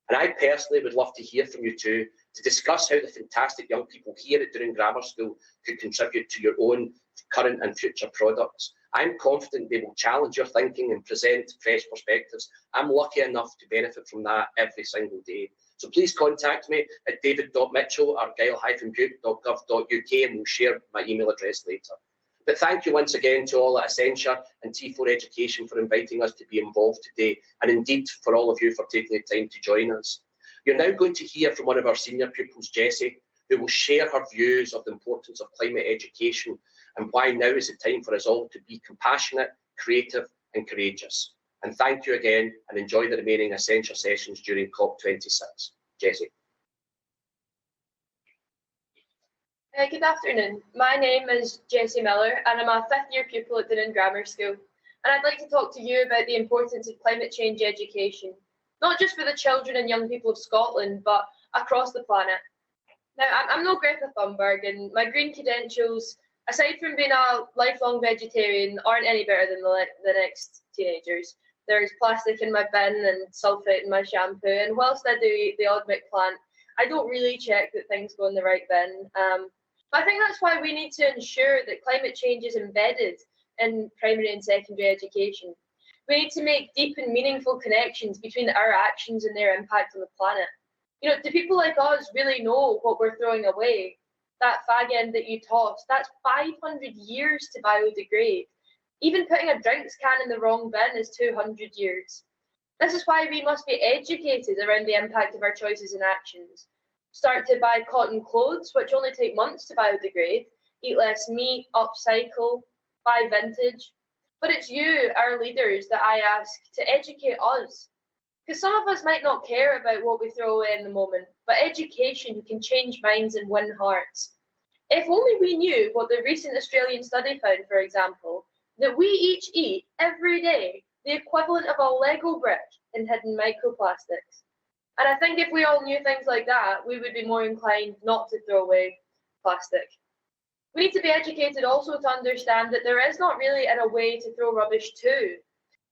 And I personally would love to hear from you too, to discuss how the fantastic young people here at Doon Grammar School could contribute to your own current and future products. I'm confident they will challenge your thinking and present fresh perspectives. I'm lucky enough to benefit from that every single day. So please contact me at david.mitchell@argyll-butte.gov.uk and we'll share my email address later. But thank you once again to all at Essentia and T4 Education for inviting us to be involved today, and indeed for all of you for taking the time to join us. You're now going to hear from one of our senior pupils, Jessie, who will share her views of the importance of climate education and why now is the time for us all to be compassionate, creative and courageous. And thank you again and enjoy the remaining Essentia sessions during COP26. Jessie. Good afternoon. My name is Jessie Miller and I'm a 5th year pupil at Doon Grammar School. And I'd like to talk to you about the importance of climate change education, not just for the children and young people of Scotland, but across the planet. Now, I'm no Greta Thunberg and my green credentials, aside from being a lifelong vegetarian, aren't any better than the next teenagers. There's plastic in my bin and sulphate in my shampoo, and whilst I do eat the odd McPlant, I don't really check that things go in the right bin. But I think that's why we need to ensure that climate change is embedded in primary and secondary education. We need to make deep and meaningful connections between our actions and their impact on the planet. You know, do people like us really know what we're throwing away? That fag end that you toss, that's 500 years to biodegrade. Even putting a drinks can in the wrong bin is 200 years. This is why we must be educated around the impact of our choices and actions. Start to buy cotton clothes, which only take months to biodegrade, eat less meat, upcycle, buy vintage. But it's you, our leaders, that I ask to educate us. Because some of us might not care about what we throw away in the moment, but education can change minds and win hearts. If only we knew what the recent Australian study found, for example, that we each eat every day the equivalent of a Lego brick in hidden microplastics. And I think if we all knew things like that, we would be more inclined not to throw away plastic. We need to be educated also to understand that there is not really a way to throw rubbish to.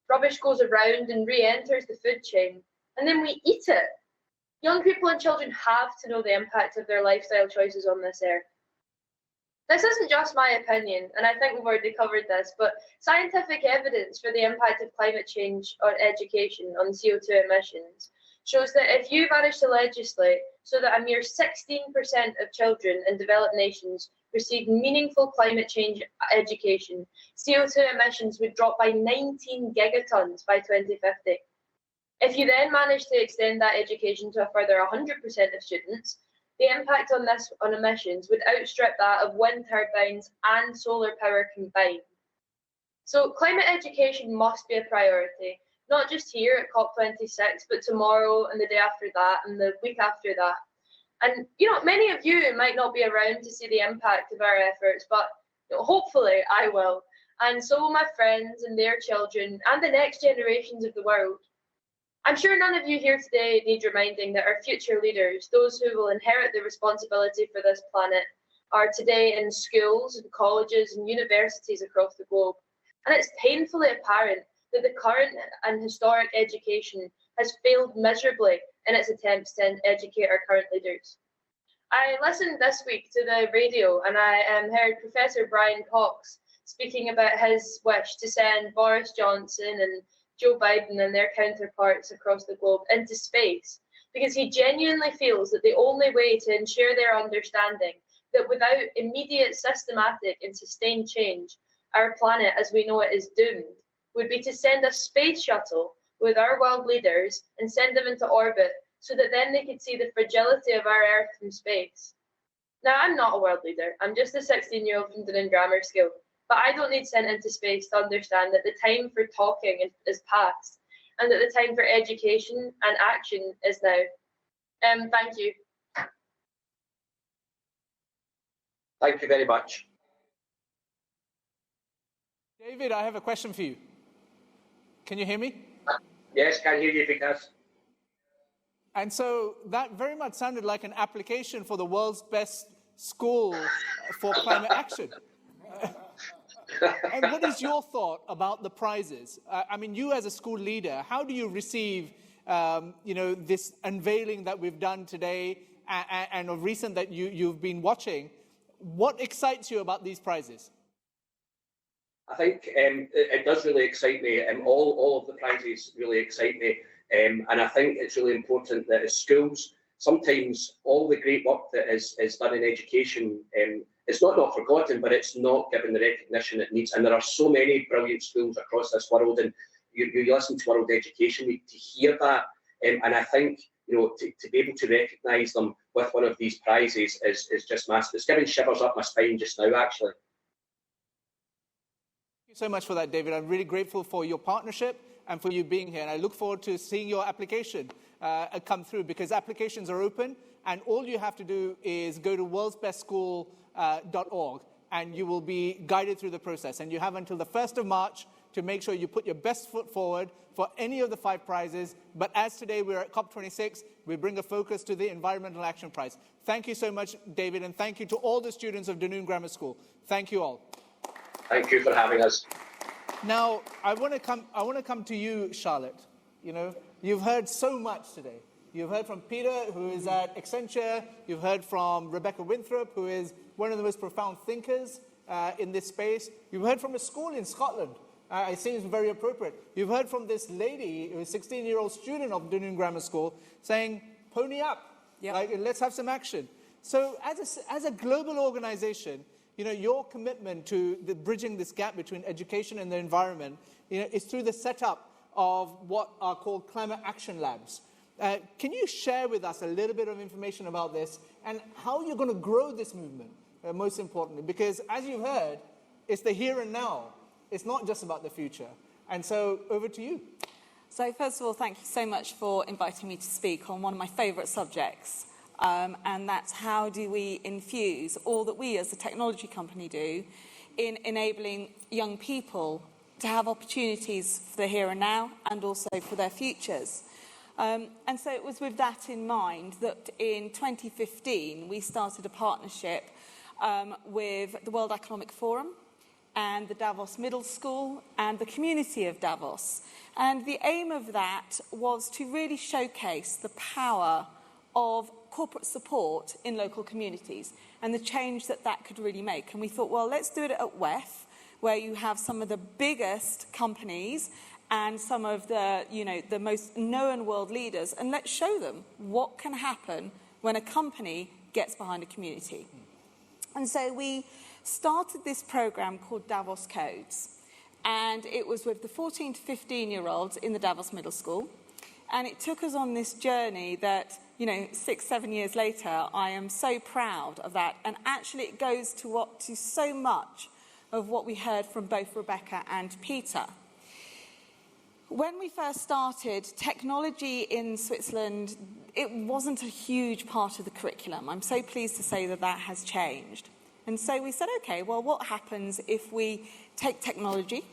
Rubbish goes around and re-enters the food chain, and then we eat it. Young people and children have to know the impact of their lifestyle choices on this earth. This isn't just my opinion, and I think we've already covered this, but scientific evidence for the impact of climate change on education on CO2 emissions shows that if you manage to legislate so that a mere 16% of children in developed nations receive meaningful climate change education, CO2 emissions would drop by 19 gigatons by 2050. If you then manage to extend that education to a further 100% of students, the impact on emissions would outstrip that of wind turbines and solar power combined. So climate education must be a priority, not just here at COP26, but tomorrow and the day after that and the week after that. And, you know, many of you might not be around to see the impact of our efforts, but hopefully I will. And so will my friends and their children and the next generations of the world. I'm sure none of you here today need reminding that our future leaders, those who will inherit the responsibility for this planet, are today in schools and colleges and universities across the globe. And it's painfully apparent that the current and historic education has failed miserably in its attempts to educate our current leaders. I listened this week to the radio and I heard Professor Brian Cox speaking about his wish to send Boris Johnson and Joe Biden and their counterparts across the globe into space, because he genuinely feels that the only way to ensure their understanding that without immediate, systematic and sustained change, our planet as we know it is doomed, would be to send a space shuttle with our world leaders and send them into orbit so that then they could see the fragility of our Earth from space. Now, I'm not a world leader. I'm just a 16-year-old from Dunoon Grammar School. But I don't need sent into space to understand that the time for talking is past, and that the time for education and action is now. Thank you. Thank you very much. David, I have a question for you. Can you hear me? Yes, can hear you, Vikas. And so that very much sounded like an application for the world's best school for climate action. And what is your thought about the prizes? I mean, you as a school leader, how do you receive, this unveiling that we've done today and of recent that you've been watching? What excites you about these prizes? I think it does really excite me. All of the prizes really excite me. And I think it's really important that as schools, sometimes all the great work that is done in education, it's not forgotten, but it's not given the recognition it needs. And there are so many brilliant schools across this world, and you listen to World Education Week to hear that. And I think, to be able to recognise them with one of these prizes is just massive. It's giving shivers up my spine just now, actually. Thank you so much for that, David. I'm really grateful for your partnership and for you being here. And I look forward to seeing your application come through, because applications are open, and all you have to do is go to worldsbestschool.org and you will be guided through the process. And you have until the 1st of March to make sure you put your best foot forward for any of the 5 prizes. But as today we're at COP26, we bring a focus to the Environmental Action Prize. Thank you so much, David, and thank you to all the students of Dunoon Grammar School. Thank you all. Thank you for having us. Now, I want to come to you, Charlotte. You've heard so much today. You've heard from Peter, who is at Accenture. You've heard from Rebecca Winthrop, who is one of the most profound thinkers in this space. You've heard from a school in Scotland. It seems very appropriate. You've heard from this lady, who is a 16-year-old student of Dunoon Grammar School, saying, pony up, let's have some action. So as a global organization, your commitment to bridging this gap between education and the environment, is through the setup of what are called climate action labs. Can you share with us a little bit of information about this and how you're going to grow this movement, most importantly? Because as you've heard, it's the here and now. It's not just about the future. And so over to you. So first of all, thank you so much for inviting me to speak on one of my favourite subjects. And that's how do we infuse all that we as a technology company do in enabling young people to have opportunities for the here and now and also for their futures. And so it was with that in mind that in 2015 we started a partnership with the World Economic Forum and the Davos Middle School and the community of Davos. And the aim of that was to really showcase the power of corporate support in local communities and the change that could really make. And we thought, well, let's do it at WEF, where you have some of the biggest companies and some of the, the most known world leaders, and let's show them what can happen when a company gets behind a community. And so we started this program called Davos Codes, and it was with the 14 to 15-year-olds in the Davos Middle School, and it took us on this journey that 6-7 years later, I am so proud of that. And actually it goes to so much of what we heard from both Rebecca and Peter. When we first started, technology in Switzerland, it wasn't a huge part of the curriculum. I'm so pleased to say that has changed. And so we said, okay, well, what happens if we take technology,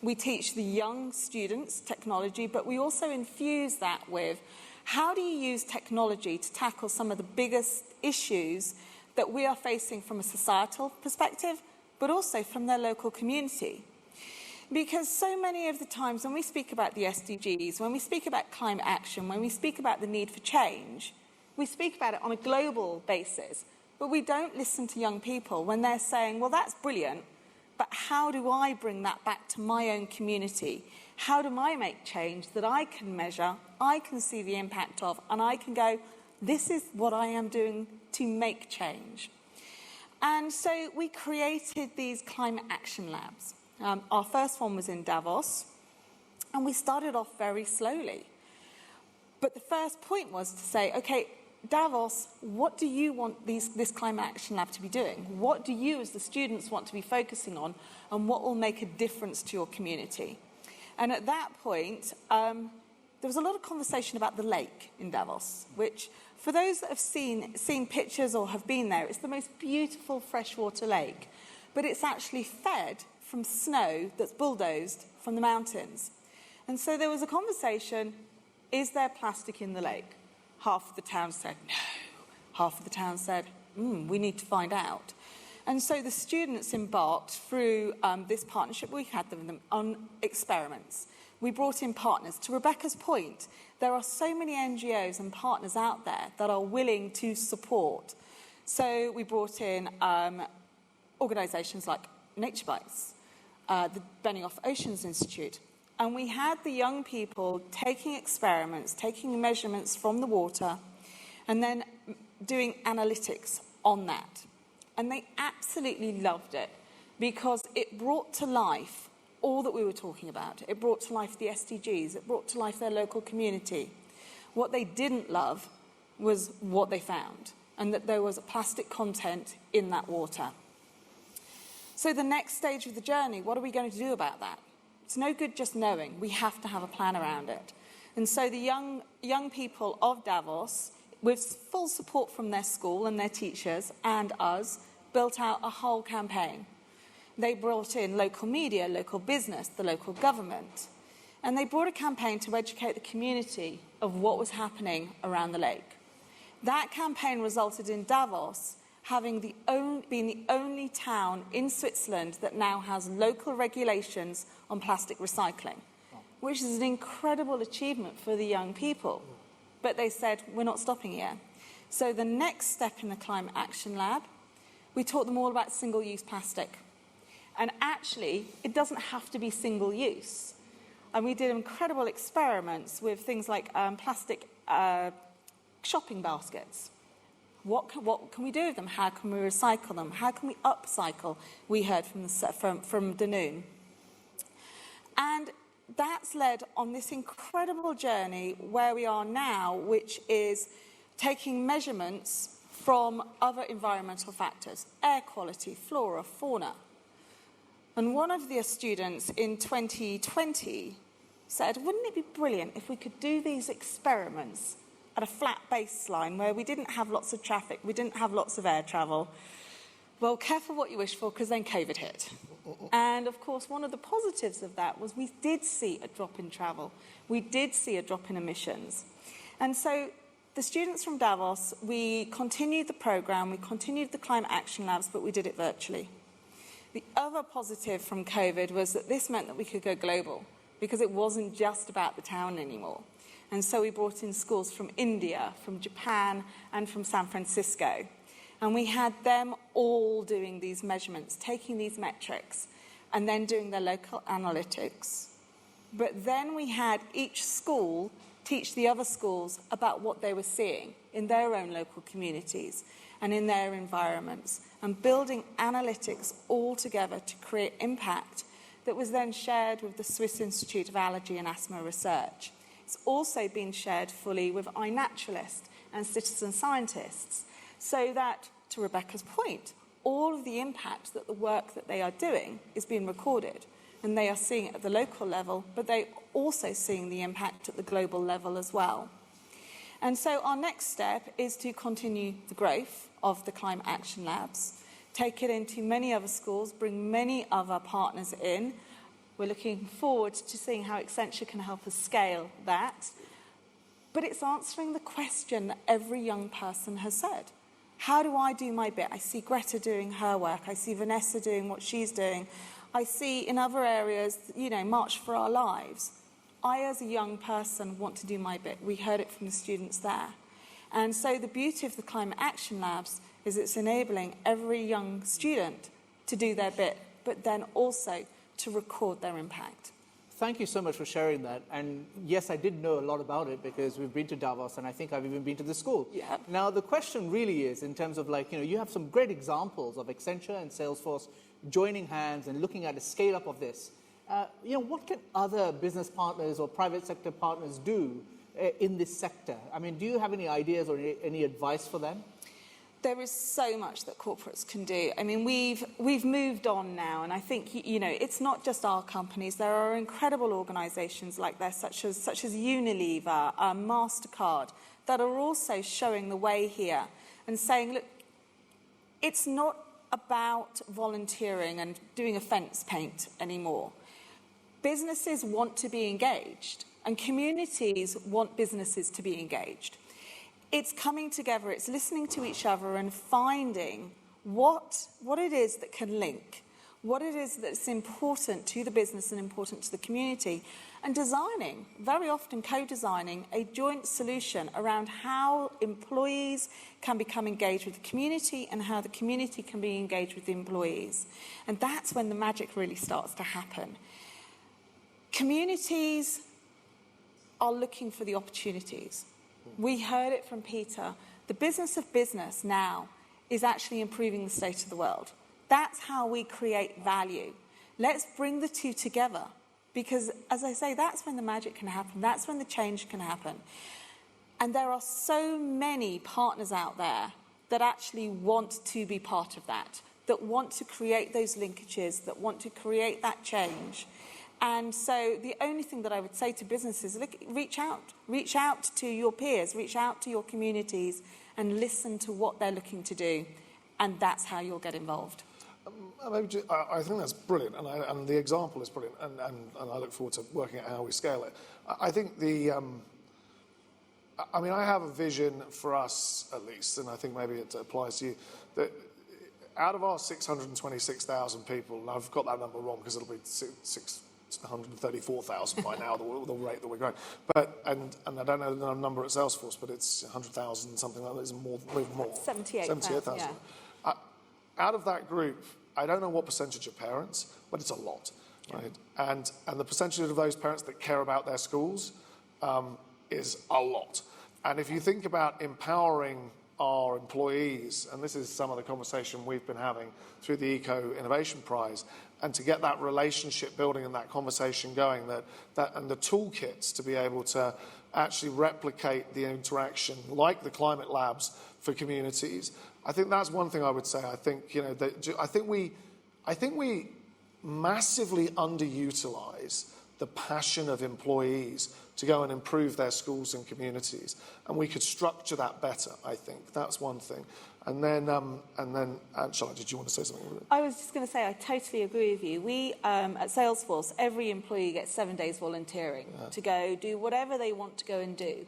we teach the young students technology, but we also infuse that with how do you use technology to tackle some of the biggest issues that we are facing from a societal perspective, but also from their local community? Because so many of the times when we speak about the SDGs, when we speak about climate action, when we speak about the need for change, we speak about it on a global basis, but we don't listen to young people when they're saying, well, that's brilliant, but how do I bring that back to my own community? How do I make change that I can measure, I can see the impact of, and I can go, this is what I am doing to make change? And so we created these climate action labs. Our first one was in Davos, and we started off very slowly. But the first point was to say, okay, Davos, what do you want this Climate Action Lab to be doing? What do you as the students want to be focusing on, and what will make a difference to your community? And at that point, there was a lot of conversation about the lake in Davos, which, for those that have seen pictures or have been there, it's the most beautiful freshwater lake. But it's actually fed from snow that's bulldozed from the mountains. And so there was a conversation, is there plastic in the lake? Half of the town said no. Half of the town said, we need to find out. And so the students embarked through this partnership we had with them on experiments. We brought in partners. To Rebecca's point, there are so many NGOs and partners out there that are willing to support. So we brought in organisations like Nature Bites, the Benioff Oceans Institute, and we had the young people taking experiments, taking measurements from the water, and then doing analytics on that. And they absolutely loved it because it brought to life all that we were talking about. It brought to life the SDGs. It brought to life their local community. What they didn't love was what they found, and that there was plastic content in that water. So the next stage of the journey, what are we going to do about that? It's no good just knowing. We have to have a plan around it. And so the young people of Davos, with full support from their school and their teachers and us, built out a whole campaign. They brought in local media, local business, the local government, and they brought a campaign to educate the community of what was happening around the lake. That campaign resulted in Davos being the only town in Switzerland that now has local regulations on plastic recycling, which is an incredible achievement for the young people. But they said, we're not stopping here. So the next step in the Climate Action Lab, we taught them all about single-use plastic. And actually, it doesn't have to be single-use. And we did incredible experiments with things like plastic shopping baskets. What can we do with them? How can we recycle them? How can we upcycle? We heard from Danune. And that's led on this incredible journey where we are now, which is taking measurements from other environmental factors, air quality, flora, fauna. And one of the students in 2020 said, wouldn't it be brilliant if we could do these experiments at a flat baseline where we didn't have lots of traffic, we didn't have lots of air travel? Well, careful what you wish for, because then COVID hit. And, of course, one of the positives of that was we did see a drop in travel. We did see a drop in emissions. And so the students from Davos, we continued the programme, we continued the Climate Action Labs, but we did it virtually. The other positive from COVID was that this meant that we could go global, because it wasn't just about the town anymore. And so we brought in schools from India, from Japan, and from San Francisco. And we had them all doing these measurements, taking these metrics, and then doing their local analytics. But then we had each school teach the other schools about what they were seeing in their own local communities and in their environments, and building analytics all together to create impact that was then shared with the Swiss Institute of Allergy and Asthma Research. It's also been shared fully with iNaturalist and citizen scientists, so that, to Rebecca's point, all of the impact that the work that they are doing is being recorded, and they are seeing it at the local level, but they're also seeing the impact at the global level as well. And so our next step is to continue the growth of the Climate Action Labs, take it into many other schools, bring many other partners in. We're looking forward to seeing how Accenture can help us scale that. But it's answering the question that every young person has said. How do I do my bit? I see Greta doing her work. I see Vanessa doing what she's doing. I see in other areas, March for Our Lives. I, as a young person, want to do my bit. We heard it from the students there. And so the beauty of the Climate Action Labs is it's enabling every young student to do their bit, but then also to record their impact. Thank you so much for sharing that. And yes, I did know a lot about it because we've been to Davos, and I think I've even been to the school. Yeah. Now, the question really is in terms of you have some great examples of Accenture and Salesforce joining hands and looking at a scale-up of this. What can other business partners or private sector partners do in this sector? I mean, do you have any ideas or any advice for them? There is so much that corporates can do. I mean, we've moved on now, and I think, you know, it's not just our companies. There are incredible organisations like this, such as Unilever, MasterCard, that are also showing the way here and saying, look, it's not about volunteering and doing a fence paint anymore. Businesses want to be engaged, and communities want businesses to be engaged. It's coming together, it's listening to each other and finding what it is that can link, what it is that's important to the business and important to the community, and designing, very often co-designing, a joint solution around how employees can become engaged with the community and how the community can be engaged with the employees. And that's when the magic really starts to happen. Communities are looking for the opportunities. We heard it from Peter. The business of business now is actually improving the state of the world. That's how we create value. Let's bring the two together because, as I say, that's when the magic can happen. That's when the change can happen. And there are so many partners out there that actually want to be part of that want to create those linkages, that want to create that change. And so the only thing that I would say to businesses, look, reach out to your peers, reach out to your communities and listen to what they're looking to do. And that's how you'll get involved. I think that's brilliant, and the example is brilliant, and I look forward to working out how we scale it. I think I have a vision for us, at least, and I think maybe it applies to you, that out of our 626,000 people, and I've got that number wrong because it'll be 134,000 by now, the rate that we're growing. And I don't know the number at Salesforce, but it's 100,000, something like that, isn't more, even more. 78,000, yeah. Out of that group, I don't know what percentage are parents, but it's a lot, right? And the percentage of those parents that care about their schools is a lot. And if you think about empowering our employees, and this is some of the conversation we've been having through the Eco Innovation Prize, and to get that relationship building and that conversation going, and the toolkits to be able to actually replicate the interaction, like the climate labs for communities. I think that's one thing I would say. I think we massively underutilize the passion of employees to go and improve their schools and communities, and we could structure that better. I think that's one thing. And then, Charlotte, did you want to say something? I was just going to say I totally agree with you. We at Salesforce, every employee gets 7 days volunteering to go do whatever they want to go and do.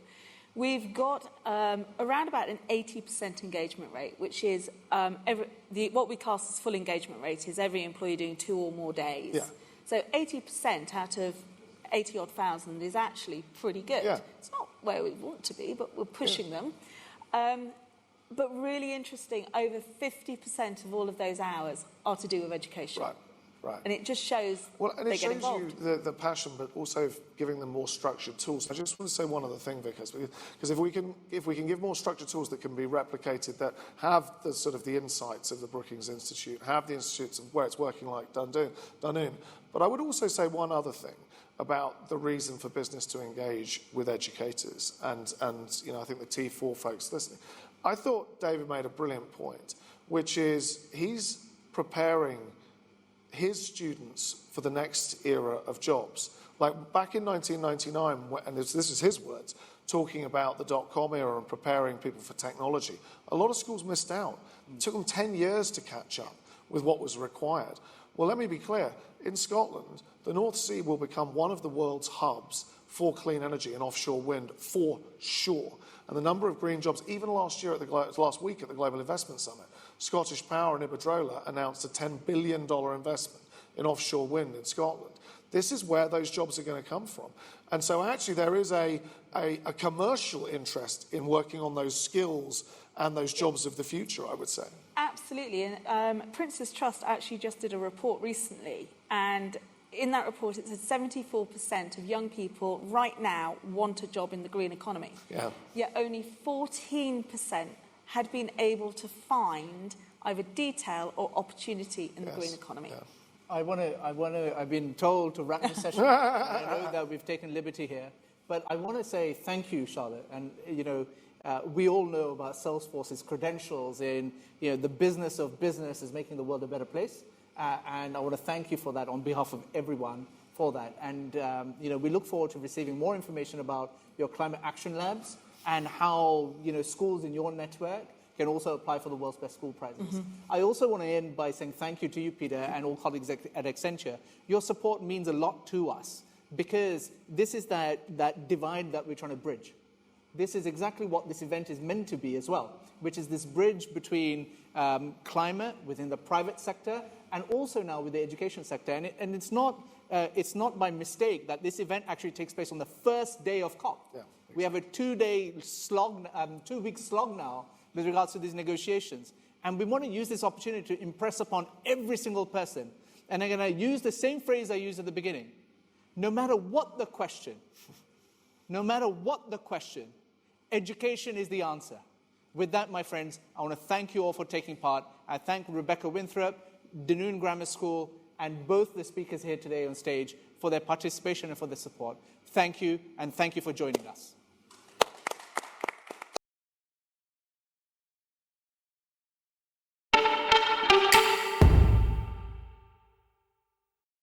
We've got around about an 80% engagement rate, which is what we class as full engagement rate is every employee doing 2 or more days. Yeah. So 80% out of 80-odd thousand is actually pretty good. Yeah. It's not where we want to be, but we're pushing them. But really interesting, over 50% of all of those hours are to do with education. Right. And it just shows and they it get shows involved. you the passion, but also giving them more structured tools. I just want to say one other thing, Vikas, because if we can give more structured tools that can be replicated, that have the sort of the insights of the Brookings Institute, have the institutes of where it's working like done in. But I would also say one other thing about the reason for business to engage with educators, and I think the T4 folks listening. I thought David made a brilliant point, which is he's preparing his students for the next era of jobs. Like back in 1999, and this is his words, talking about the dot-com era and preparing people for technology, a lot of schools missed out. It took them 10 years to catch up with what was required. Well, let me be clear. In Scotland, the North Sea will become one of the world's hubs for clean energy and offshore wind, for sure. And the number of green jobs, even last week at the Global Investment Summit, Scottish Power and Iberdrola announced a $10 billion investment in offshore wind in Scotland. This is where those jobs are going to come from. And so actually there is a commercial interest in working on those skills and those jobs of the future, I would say. Absolutely. And Prince's Trust actually just did a report recently, and in that report it said 74% of young people right now want a job in the green economy. Yeah. Yet only 14% had been able to find either detail or opportunity in the green economy. Yeah. I've been told to wrap the session. I know that we've taken liberty here. But I want to say thank you, Charlotte. And, we all know about Salesforce's credentials in, the business of business is making the world a better place. And I want to thank you for that on behalf of everyone for that. And, we look forward to receiving more information about your climate action labs and how, schools in your network can also apply for the World's Best School Prizes. I also want to end by saying thank you to you, Peter, and all colleagues at Accenture. Your support means a lot to us because this is that divide that we're trying to bridge. This is exactly what this event is meant to be as well, which is this bridge between climate within the private sector and also now with the education sector. And it's not by mistake that this event actually takes place on the first day of COP. Yeah, exactly. We have a 2-week slog now with regards to these negotiations. And we want to use this opportunity to impress upon every single person. And I'm going to use the same phrase I used at the beginning. No matter what the question, education is the answer. With that, my friends, I want to thank you all for taking part. I thank Rebecca Winthrop, Dunoon Grammar School, and both the speakers here today on stage for their participation and for their support. Thank you, and thank you for joining us.